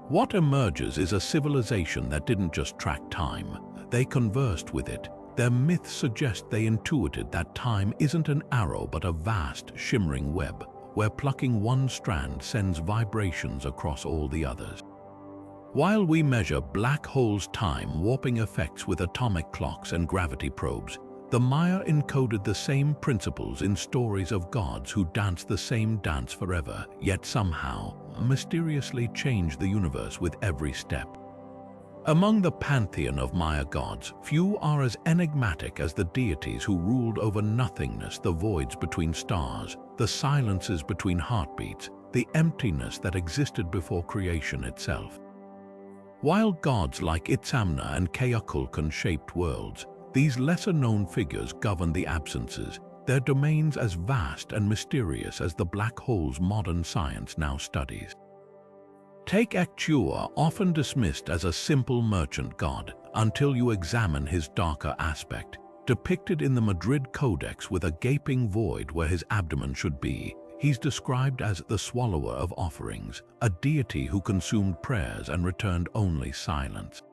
What emerges is a civilization that didn't just track time, they conversed with it. Their myths suggest they intuited that time isn't an arrow but a vast, shimmering web, where plucking one strand sends vibrations across all the others. While we measure black holes' time warping effects with atomic clocks and gravity probes, the Maya encoded the same principles in stories of gods who dance the same dance forever, yet somehow mysteriously change the universe with every step. Among the pantheon of Maya gods, few are as enigmatic as the deities who ruled over nothingness, the voids between stars, the silences between heartbeats, the emptiness that existed before creation itself. While gods like Itzamna and Keokulkan shaped worlds, these lesser-known figures govern the absences, their domains as vast and mysterious as the black holes modern science now studies. Take Ekchua, often dismissed as a simple merchant god, until you examine his darker aspect, depicted in the Madrid Codex with a gaping void where his abdomen should be. He's described as the swallower of offerings, a deity who consumed prayers and returned only silence.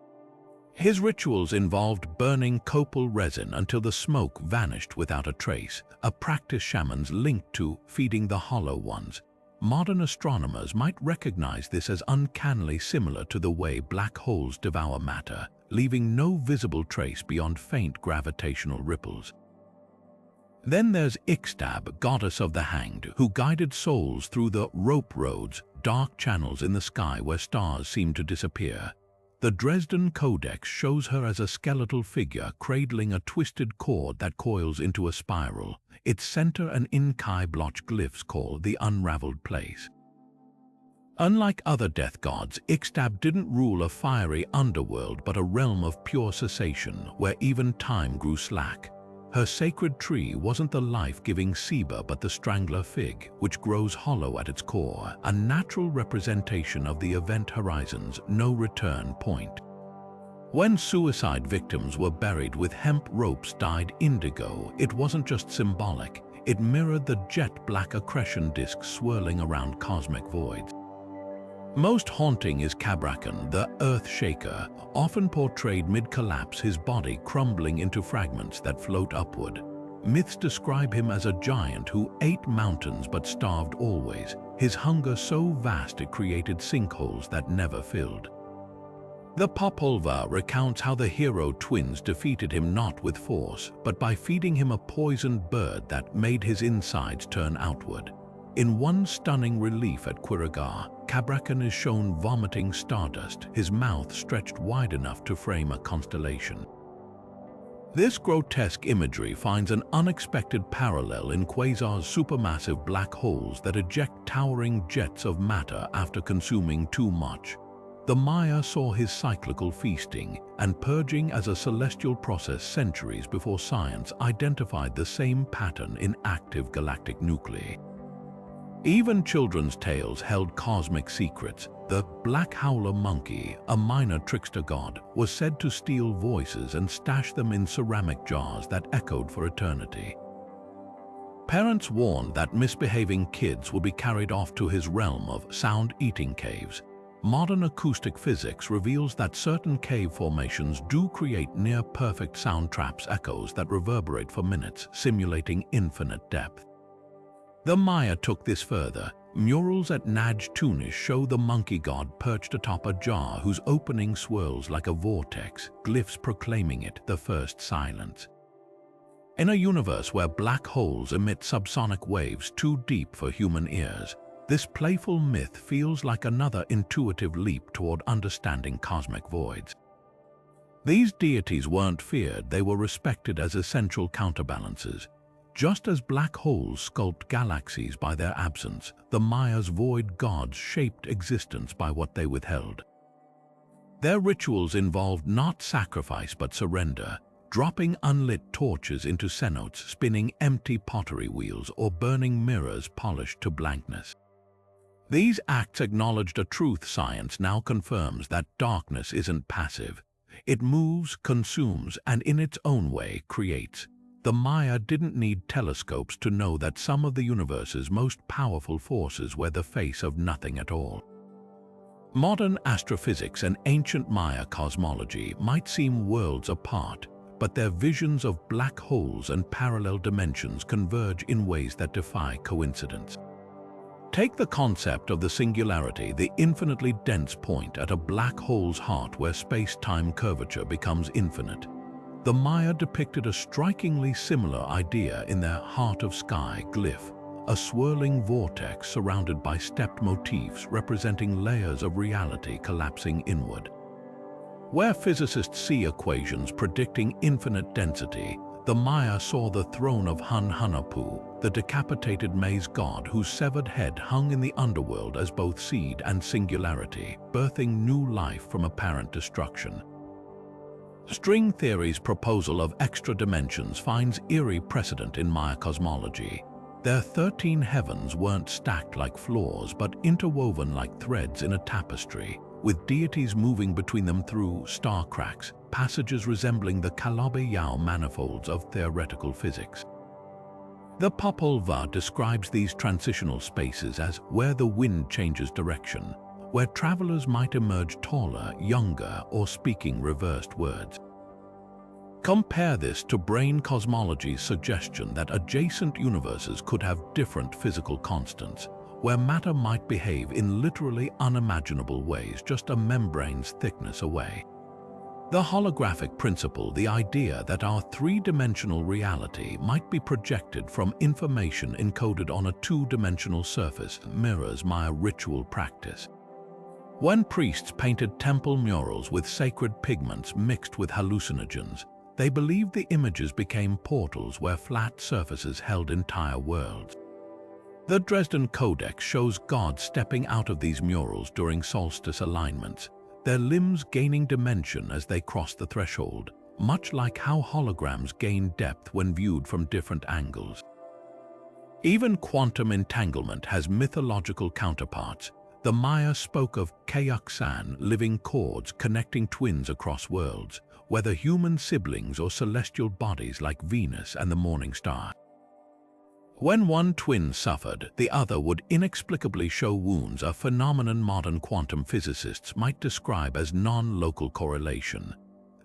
His rituals involved burning copal resin until the smoke vanished without a trace, a practice shamans linked to feeding the hollow ones. Modern astronomers might recognize this as uncannily similar to the way black holes devour matter, leaving no visible trace beyond faint gravitational ripples. Then there's Ixtab, goddess of the hanged, who guided souls through the rope roads, dark channels in the sky where stars seem to disappear. The Dresden Codex shows her as a skeletal figure cradling a twisted cord that coils into a spiral. Its center an Inkai blotch glyphs call the unraveled place. Unlike other death gods, Ixtab didn't rule a fiery underworld but a realm of pure cessation where even time grew slack. Her sacred tree wasn't the life-giving Ceiba but the strangler fig, which grows hollow at its core, a natural representation of the event horizon's no-return point. When suicide victims were buried with hemp ropes dyed indigo, it wasn't just symbolic, it mirrored the jet-black accretion disk swirling around cosmic voids. Most haunting is Cabrakan, the earth shaker, often portrayed mid-collapse, his body crumbling into fragments that float upward. Myths describe him as a giant who ate mountains but starved always, his hunger so vast it created sinkholes that never filled. The Popolva recounts how the hero twins defeated him not with force, but by feeding him a poisoned bird that made his insides turn outward. In one stunning relief at Quiragar, Cabrakan is shown vomiting stardust, his mouth stretched wide enough to frame a constellation. This grotesque imagery finds an unexpected parallel in Quasar's supermassive black holes that eject towering jets of matter after consuming too much. The Maya saw his cyclical feasting and purging as a celestial process centuries before science identified the same pattern in active galactic nuclei. Even children's tales held cosmic secrets. The Black Howler monkey, a minor trickster god, was said to steal voices and stash them in ceramic jars that echoed for eternity. Parents warned that misbehaving kids would be carried off to his realm of sound-eating caves. Modern acoustic physics reveals that certain cave formations do create near-perfect sound traps, echoes that reverberate for minutes, simulating infinite depth. The Maya took this further. Murals at Naj Tunis show the monkey god perched atop a jar whose opening swirls like a vortex, glyphs proclaiming it the first silence. In a universe where black holes emit subsonic waves too deep for human ears, this playful myth feels like another intuitive leap toward understanding cosmic voids. These deities weren't feared, they were respected as essential counterbalances. Just as black holes sculpt galaxies by their absence, the Maya's void gods shaped existence by what they withheld. Their rituals involved not sacrifice but surrender, dropping unlit torches into cenotes, spinning empty pottery wheels, or burning mirrors polished to blankness. These acts acknowledged a truth science now confirms: that darkness isn't passive. It moves, consumes, and in its own way creates. The Maya didn't need telescopes to know that some of the universe's most powerful forces were the face of nothing at all. Modern astrophysics and ancient Maya cosmology might seem worlds apart, but their visions of black holes and parallel dimensions converge in ways that defy coincidence. Take the concept of the singularity, the infinitely dense point at a black hole's heart where space-time curvature becomes infinite. The Maya depicted a strikingly similar idea in their Heart of Sky glyph, a swirling vortex surrounded by stepped motifs representing layers of reality collapsing inward. Where physicists see equations predicting infinite density, the Maya saw the throne of Hun-Hunappu, the decapitated maize god whose severed head hung in the underworld as both seed and singularity, birthing new life from apparent destruction. String theory's proposal of extra dimensions finds eerie precedent in Maya cosmology. Their 13 heavens weren't stacked like floors but interwoven like threads in a tapestry, with deities moving between them through star cracks, passages resembling the Calabi-Yau manifolds of theoretical physics. The Popol Vuh describes these transitional spaces as where the wind changes direction, where travelers might emerge taller, younger, or speaking reversed words. Compare this to brain cosmology's suggestion that adjacent universes could have different physical constants, where matter might behave in literally unimaginable ways just a membrane's thickness away. The holographic principle, the idea that our three-dimensional reality might be projected from information encoded on a two-dimensional surface, mirrors Maya ritual practice. When priests painted temple murals with sacred pigments mixed with hallucinogens, they believed the images became portals where flat surfaces held entire worlds. The Dresden Codex shows gods stepping out of these murals during solstice alignments, their limbs gaining dimension as they cross the threshold, much like how holograms gain depth when viewed from different angles. Even quantum entanglement has mythological counterparts. The Maya spoke of Kayaksan, living cords connecting twins across worlds, whether human siblings or celestial bodies like Venus and the morning star. When one twin suffered, the other would inexplicably show wounds, a phenomenon modern quantum physicists might describe as non-local correlation.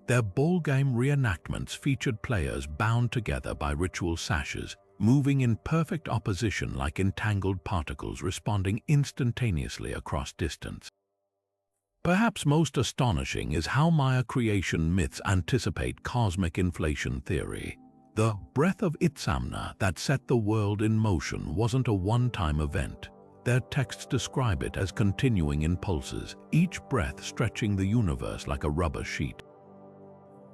Their ballgame reenactments featured players bound together by ritual sashes, moving in perfect opposition like entangled particles responding instantaneously across distance. Perhaps most astonishing is how Maya creation myths anticipate cosmic inflation theory. The breath of Itzamna that set the world in motion wasn't a one-time event. Their texts describe it as continuing impulses, each breath stretching the universe like a rubber sheet.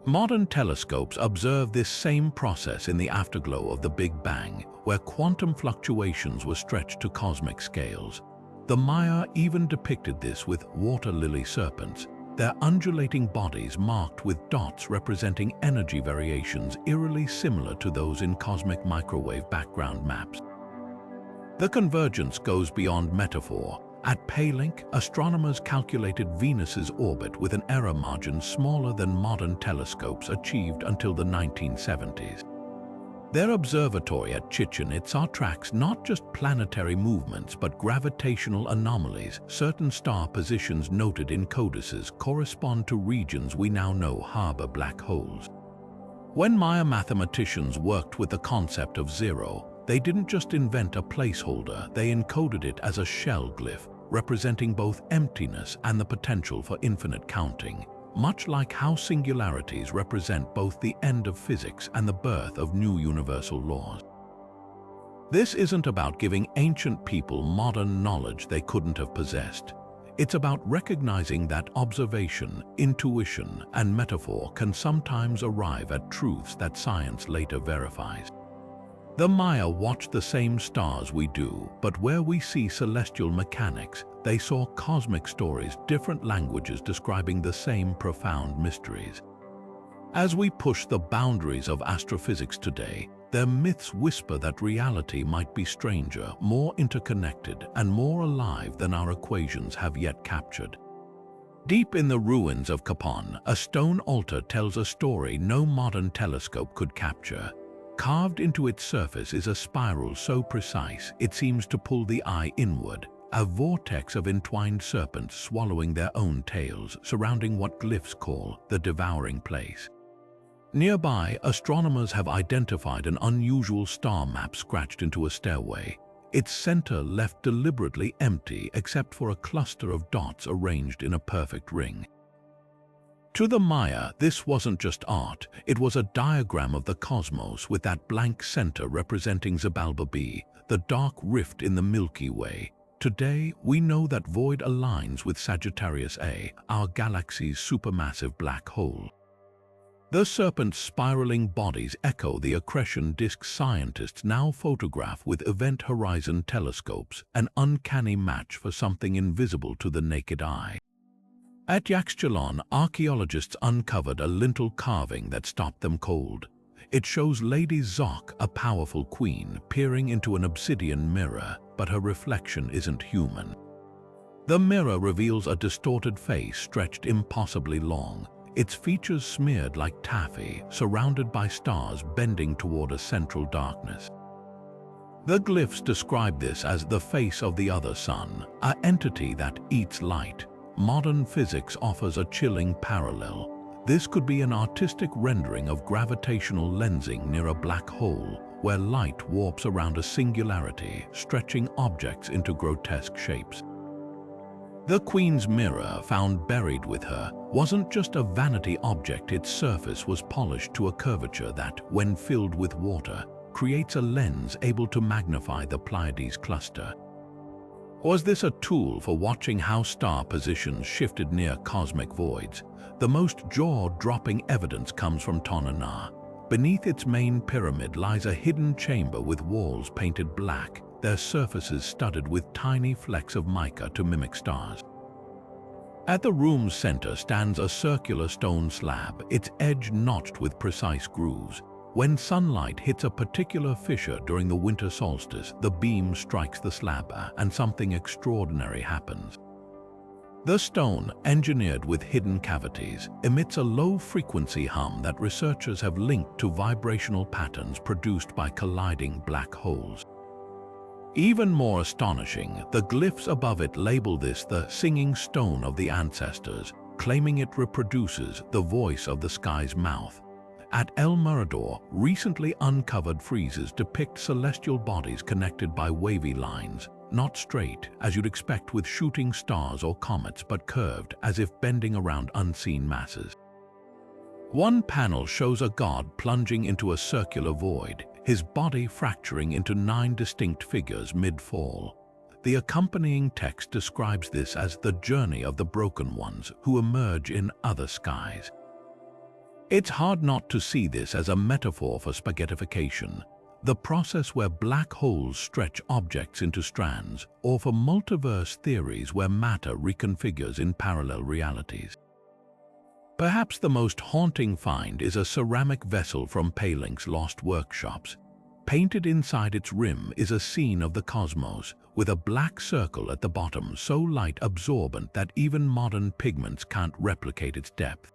Modern telescopes observe this same process in the afterglow of the Big Bang, where quantum fluctuations were stretched to cosmic scales. The Maya even depicted this with water lily serpents, their undulating bodies marked with dots representing energy variations eerily similar to those in cosmic microwave background maps. The convergence goes beyond metaphor. At Paylink, astronomers calculated Venus's orbit with an error margin smaller than modern telescopes achieved until the 1970s. Their observatory at Chichen Itza tracks not just planetary movements but gravitational anomalies. Certain star positions noted in codices correspond to regions we now know harbor black holes. When Maya mathematicians worked with the concept of zero, they didn't just invent a placeholder, they encoded it as a shell glyph, representing both emptiness and the potential for infinite counting, much like how singularities represent both the end of physics and the birth of new universal laws. This isn't about giving ancient people modern knowledge they couldn't have possessed. It's about recognizing that observation, intuition, and metaphor can sometimes arrive at truths that science later verifies. The Maya watched the same stars we do, but where we see celestial mechanics, they saw cosmic stories, different languages describing the same profound mysteries. As we push the boundaries of astrophysics today, their myths whisper that reality might be stranger, more interconnected, and more alive than our equations have yet captured. Deep in the ruins of Kapon, a stone altar tells a story no modern telescope could capture. Carved into its surface is a spiral so precise it seems to pull the eye inward, a vortex of entwined serpents swallowing their own tails, surrounding what glyphs call the devouring place. Nearby, astronomers have identified an unusual star map scratched into a stairway, its center left deliberately empty except for a cluster of dots arranged in a perfect ring. To the Maya, this wasn't just art, it was a diagram of the cosmos with that blank center representing Xibalba B, the dark rift in the Milky Way. Today, we know that void aligns with Sagittarius A, our galaxy's supermassive black hole. The serpent's spiraling bodies echo the accretion disk scientists now photograph with Event Horizon telescopes, an uncanny match for something invisible to the naked eye. At Yaxchilan, archaeologists uncovered a lintel carving that stopped them cold. It shows Lady Zoc, a powerful queen, peering into an obsidian mirror, but her reflection isn't human. The mirror reveals a distorted face stretched impossibly long, its features smeared like taffy, surrounded by stars bending toward a central darkness. The glyphs describe this as the face of the other sun, an entity that eats light. Modern physics offers a chilling parallel. This could be an artistic rendering of gravitational lensing near a black hole, where light warps around a singularity, stretching objects into grotesque shapes. The Queen's mirror, found buried with her, wasn't just a vanity object. Its surface was polished to a curvature that, when filled with water, creates a lens able to magnify the Pleiades cluster. Was this a tool for watching how star positions shifted near cosmic voids? The most jaw-dropping evidence comes from Tonana. Beneath its main pyramid lies a hidden chamber with walls painted black, their surfaces studded with tiny flecks of mica to mimic stars. At the room's center stands a circular stone slab, its edge notched with precise grooves. When sunlight hits a particular fissure during the winter solstice, the beam strikes the slab and something extraordinary happens. The stone, engineered with hidden cavities, emits a low-frequency hum that researchers have linked to vibrational patterns produced by colliding black holes. Even more astonishing, the glyphs above it label this the singing stone of the ancestors, claiming it reproduces the voice of the sky's mouth. At El Mirador, recently uncovered friezes depict celestial bodies connected by wavy lines, not straight, as you'd expect with shooting stars or comets, but curved, as if bending around unseen masses. One panel shows a god plunging into a circular void, his body fracturing into 9 distinct figures mid-fall. The accompanying text describes this as the journey of the broken ones who emerge in other skies. It's hard not to see this as a metaphor for spaghettification, the process where black holes stretch objects into strands, or for multiverse theories where matter reconfigures in parallel realities. Perhaps the most haunting find is a ceramic vessel from Palink's lost workshops. Painted inside its rim is a scene of the cosmos, with a black circle at the bottom so light-absorbent that even modern pigments can't replicate its depth.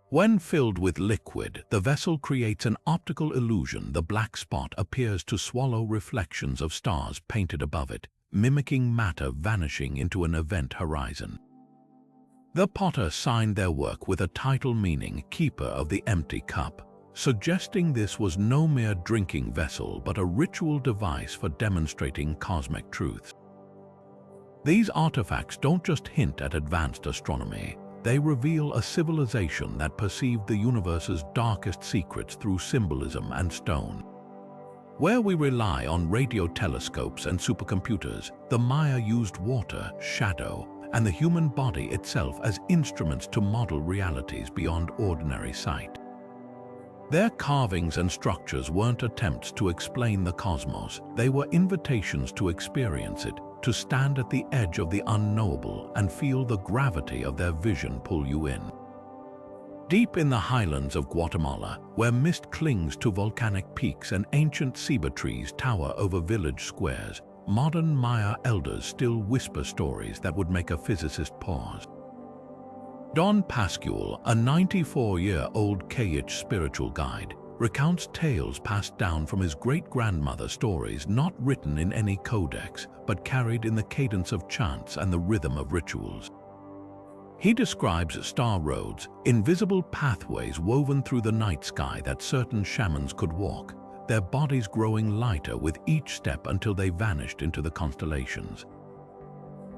When filled with liquid, the vessel creates an optical illusion. The black spot appears to swallow reflections of stars painted above it, mimicking matter vanishing into an event horizon. The potter signed their work with a title meaning Keeper of the Empty Cup, suggesting this was no mere drinking vessel but a ritual device for demonstrating cosmic truths. These artifacts don't just hint at advanced astronomy. They reveal a civilization that perceived the universe's darkest secrets through symbolism and stone. Where we rely on radio telescopes and supercomputers, the Maya used water, shadow, and the human body itself as instruments to model realities beyond ordinary sight. Their carvings and structures weren't attempts to explain the cosmos, they were invitations to experience it, to stand at the edge of the unknowable and feel the gravity of their vision pull you in. Deep in the highlands of Guatemala, where mist clings to volcanic peaks and ancient ceiba trees tower over village squares, modern Maya elders still whisper stories that would make a physicist pause. Don Pascual, a 94-year-old Kayich spiritual guide, recounts tales passed down from his great-grandmother, stories not written in any codex, but carried in the cadence of chants and the rhythm of rituals. He describes star roads, invisible pathways woven through the night sky that certain shamans could walk, their bodies growing lighter with each step until they vanished into the constellations.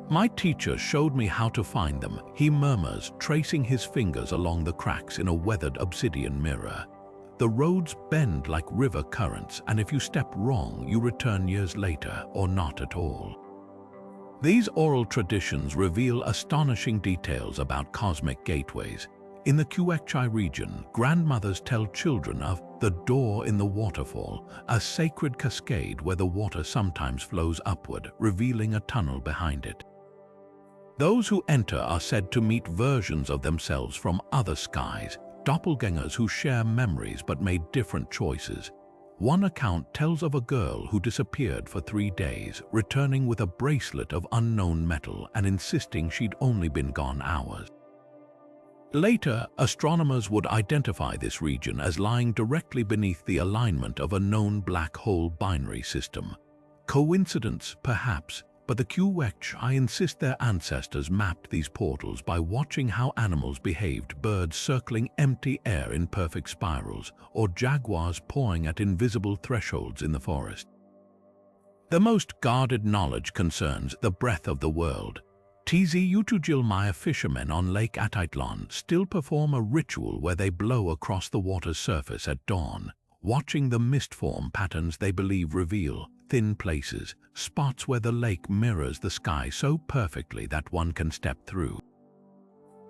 "My teacher showed me how to find them," he murmurs, tracing his fingers along the cracks in a weathered obsidian mirror. "The roads bend like river currents, and if you step wrong, you return years later, or not at all." These oral traditions reveal astonishing details about cosmic gateways. In the Quechua region, grandmothers tell children of the door in the waterfall, a sacred cascade where the water sometimes flows upward, revealing a tunnel behind it. Those who enter are said to meet versions of themselves from other skies, doppelgangers who share memories but made different choices. One account tells of a girl who disappeared for 3 days, returning with a bracelet of unknown metal and insisting she'd only been gone hours. Later, astronomers would identify this region as lying directly beneath the alignment of a known black hole binary system. Coincidence, perhaps, but the Quechua insist their ancestors mapped these portals by watching how animals behaved, birds circling empty air in perfect spirals, or jaguars pawing at invisible thresholds in the forest. The most guarded knowledge concerns the breadth of the world. Decode Maya fishermen on Lake Atitlan still perform a ritual where they blow across the water's surface at dawn, watching the mist form patterns they believe reveal thin places, spots where the lake mirrors the sky so perfectly that one can step through.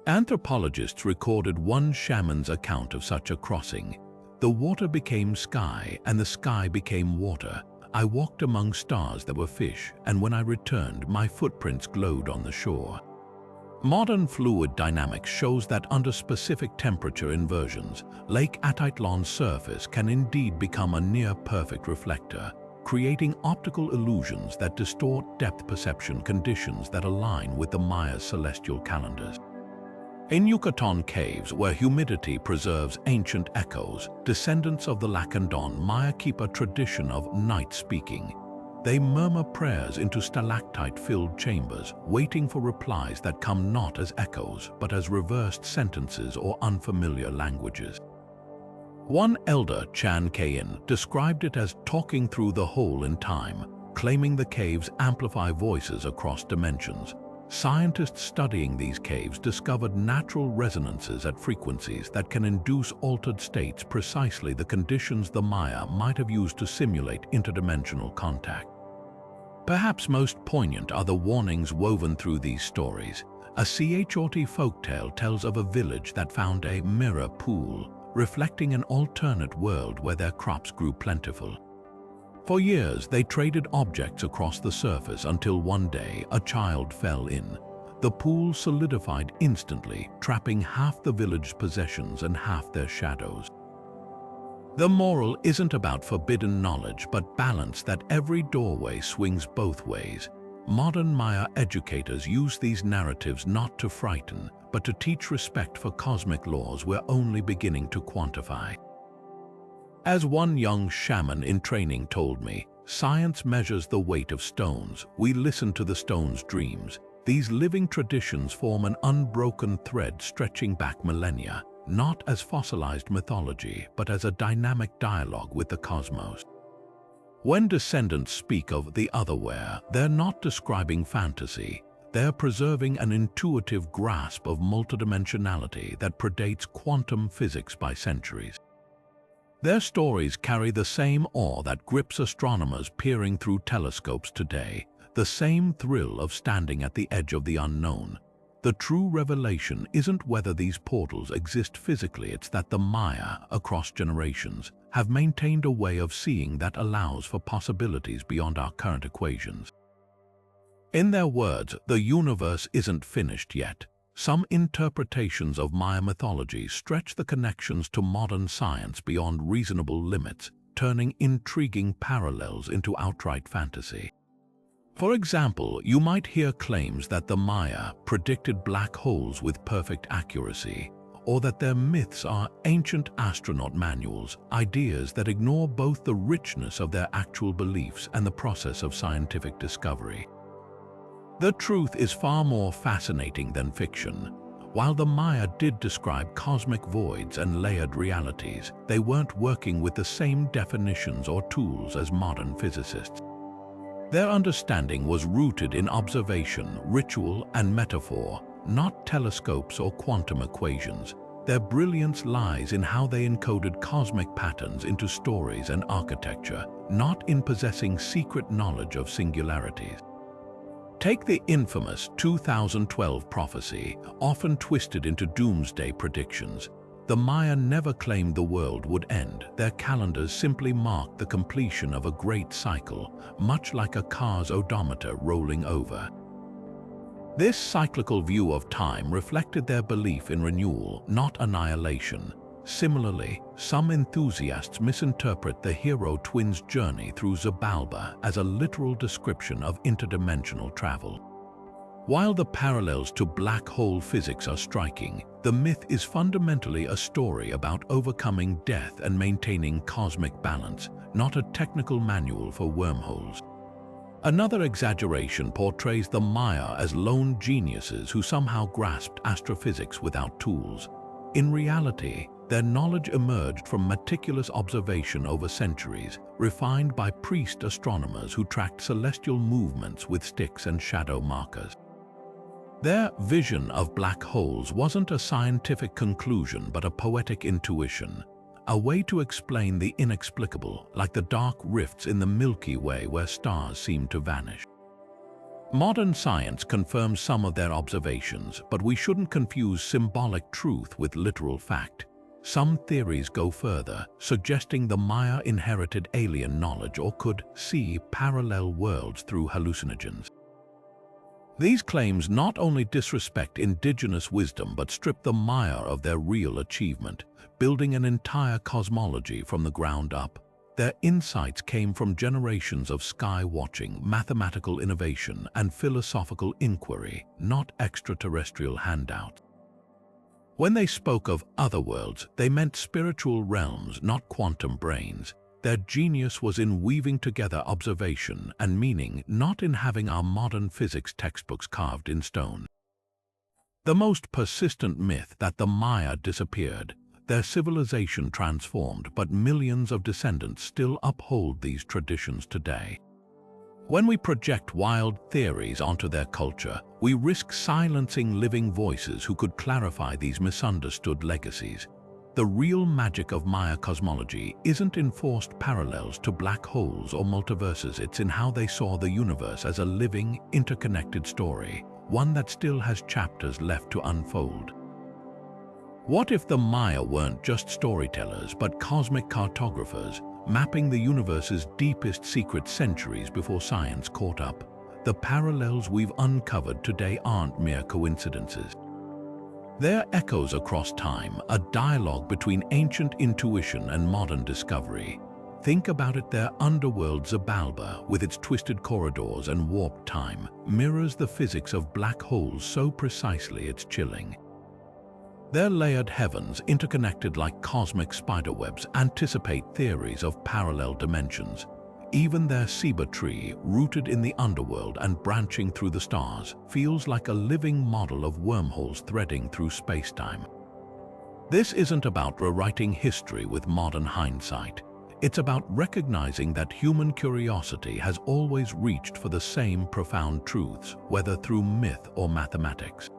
Anthropologists recorded one shaman's account of such a crossing. The water became sky and the sky became water. I walked among stars that were fish, and when I returned, my footprints glowed on the shore. Modern fluid dynamics shows that under specific temperature inversions, Lake Atitlan's surface can indeed become a near-perfect reflector, creating optical illusions that distort depth perception conditions that align with the Maya's celestial calendars. In Yucatan caves, where humidity preserves ancient echoes, descendants of the Lacandon Maya keep a tradition of night speaking. They murmur prayers into stalactite-filled chambers, waiting for replies that come not as echoes, but as reversed sentences or unfamiliar languages. One elder, Chan Kayin, described it as talking through the hole in time, claiming the caves amplify voices across dimensions. Scientists studying these caves discovered natural resonances at frequencies that can induce altered states, precisely the conditions the Maya might have used to simulate interdimensional contact. Perhaps most poignant are the warnings woven through these stories. A Xibalba folktale tells of a village that found a mirror pool, reflecting an alternate world where their crops grew plentiful. For years, they traded objects across the surface until one day a child fell in. The pool solidified instantly, trapping half the village's possessions and half their shadows. The moral isn't about forbidden knowledge, but balance, that every doorway swings both ways. Modern Maya educators use these narratives not to frighten, but to teach respect for cosmic laws we're only beginning to quantify. As one young shaman in training told me, science measures the weight of stones. We listen to the stones' dreams. These living traditions form an unbroken thread stretching back millennia, not as fossilized mythology, but as a dynamic dialogue with the cosmos. When descendants speak of the otherwhere, they're not describing fantasy. They're preserving an intuitive grasp of multidimensionality that predates quantum physics by centuries. Their stories carry the same awe that grips astronomers peering through telescopes today, the same thrill of standing at the edge of the unknown. The true revelation isn't whether these portals exist physically, it's that the Maya, across generations, have maintained a way of seeing that allows for possibilities beyond our current equations. In their words, the universe isn't finished yet. Some interpretations of Maya mythology stretch the connections to modern science beyond reasonable limits, turning intriguing parallels into outright fantasy. For example, you might hear claims that the Maya predicted black holes with perfect accuracy, or that their myths are ancient astronaut manuals, ideas that ignore both the richness of their actual beliefs and the process of scientific discovery. The truth is far more fascinating than fiction. While the Maya did describe cosmic voids and layered realities, they weren't working with the same definitions or tools as modern physicists. Their understanding was rooted in observation, ritual, and metaphor, not telescopes or quantum equations. Their brilliance lies in how they encoded cosmic patterns into stories and architecture, not in possessing secret knowledge of singularities. Take the infamous 2012 prophecy, often twisted into doomsday predictions. The Maya never claimed the world would end. Their calendars simply marked the completion of a great cycle, much like a car's odometer rolling over. This cyclical view of time reflected their belief in renewal, not annihilation. Similarly, some enthusiasts misinterpret the hero twins' journey through Xibalba as a literal description of interdimensional travel. While the parallels to black hole physics are striking, the myth is fundamentally a story about overcoming death and maintaining cosmic balance, not a technical manual for wormholes. Another exaggeration portrays the Maya as lone geniuses who somehow grasped astrophysics without tools. In reality, their knowledge emerged from meticulous observation over centuries, refined by priest astronomers who tracked celestial movements with sticks and shadow markers. Their vision of black holes wasn't a scientific conclusion but a poetic intuition, a way to explain the inexplicable, like the dark rifts in the Milky Way where stars seem to vanish. Modern science confirms some of their observations, but we shouldn't confuse symbolic truth with literal fact. Some theories go further, suggesting the Maya inherited alien knowledge or could see parallel worlds through hallucinogens. These claims not only disrespect indigenous wisdom but strip the Maya of their real achievement, building an entire cosmology from the ground up. Their insights came from generations of sky-watching, mathematical innovation, and philosophical inquiry, not extraterrestrial handouts. When they spoke of otherworlds, they meant spiritual realms, not quantum brains. Their genius was in weaving together observation and meaning, not in having our modern physics textbooks carved in stone. The most persistent myth that the Maya disappeared. Their civilization transformed, but millions of descendants still uphold these traditions today. When we project wild theories onto their culture, we risk silencing living voices who could clarify these misunderstood legacies. The real magic of Maya cosmology isn't in forced parallels to black holes or multiverses, it's in how they saw the universe as a living, interconnected story, one that still has chapters left to unfold. What if the Maya weren't just storytellers but cosmic cartographers, mapping the universe's deepest secrets centuries before science caught up? The parallels we've uncovered today aren't mere coincidences. They're echoes across time, a dialogue between ancient intuition and modern discovery. Think about it, their underworld Xibalba, with its twisted corridors and warped time, mirrors the physics of black holes so precisely it's chilling. Their layered heavens, interconnected like cosmic spiderwebs, anticipate theories of parallel dimensions. Even their Ceiba tree, rooted in the underworld and branching through the stars, feels like a living model of wormholes threading through space-time. This isn't about rewriting history with modern hindsight. It's about recognizing that human curiosity has always reached for the same profound truths, whether through myth or mathematics.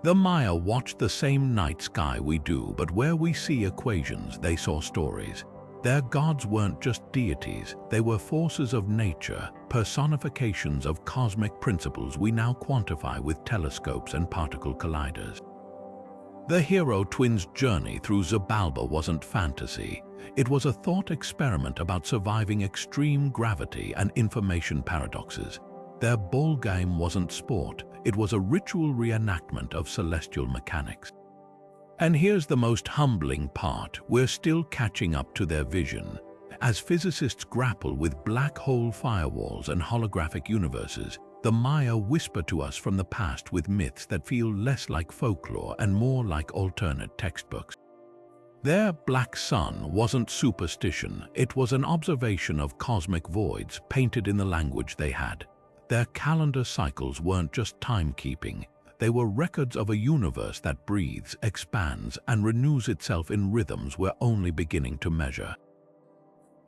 The Maya watched the same night sky we do, but where we see equations, they saw stories. Their gods weren't just deities, they were forces of nature, personifications of cosmic principles we now quantify with telescopes and particle colliders. The hero twins' journey through Xibalba wasn't fantasy. It was a thought experiment about surviving extreme gravity and information paradoxes. Their ball game wasn't sport, it was a ritual reenactment of celestial mechanics. And here's the most humbling part, we're still catching up to their vision. As physicists grapple with black hole firewalls and holographic universes, the Maya whisper to us from the past with myths that feel less like folklore and more like alternate textbooks. Their black sun wasn't superstition, it was an observation of cosmic voids painted in the language they had. Their calendar cycles weren't just timekeeping, they were records of a universe that breathes, expands, and renews itself in rhythms we're only beginning to measure.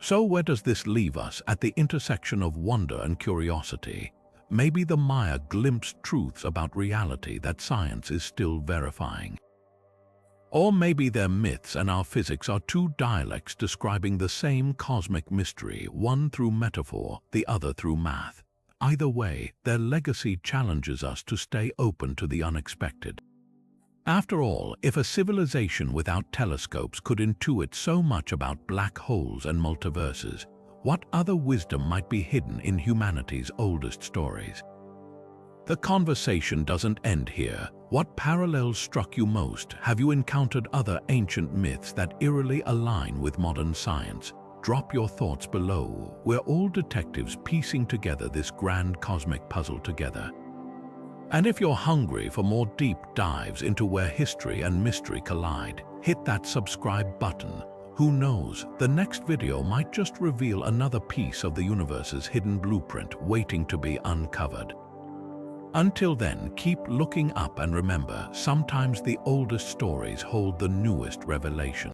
So where does this leave us? At the intersection of wonder and curiosity? Maybe the Maya glimpsed truths about reality that science is still verifying. Or maybe their myths and our physics are two dialects describing the same cosmic mystery, one through metaphor, the other through math. Either way, their legacy challenges us to stay open to the unexpected. After all, if a civilization without telescopes could intuit so much about black holes and multiverses, what other wisdom might be hidden in humanity's oldest stories? The conversation doesn't end here. What parallels struck you most? Have you encountered other ancient myths that eerily align with modern science? Drop your thoughts below. We're all detectives piecing together this grand cosmic puzzle together. And if you're hungry for more deep dives into where history and mystery collide, hit that subscribe button. Who knows, the next video might just reveal another piece of the universe's hidden blueprint waiting to be uncovered. Until then, keep looking up and remember, sometimes the oldest stories hold the newest revelation.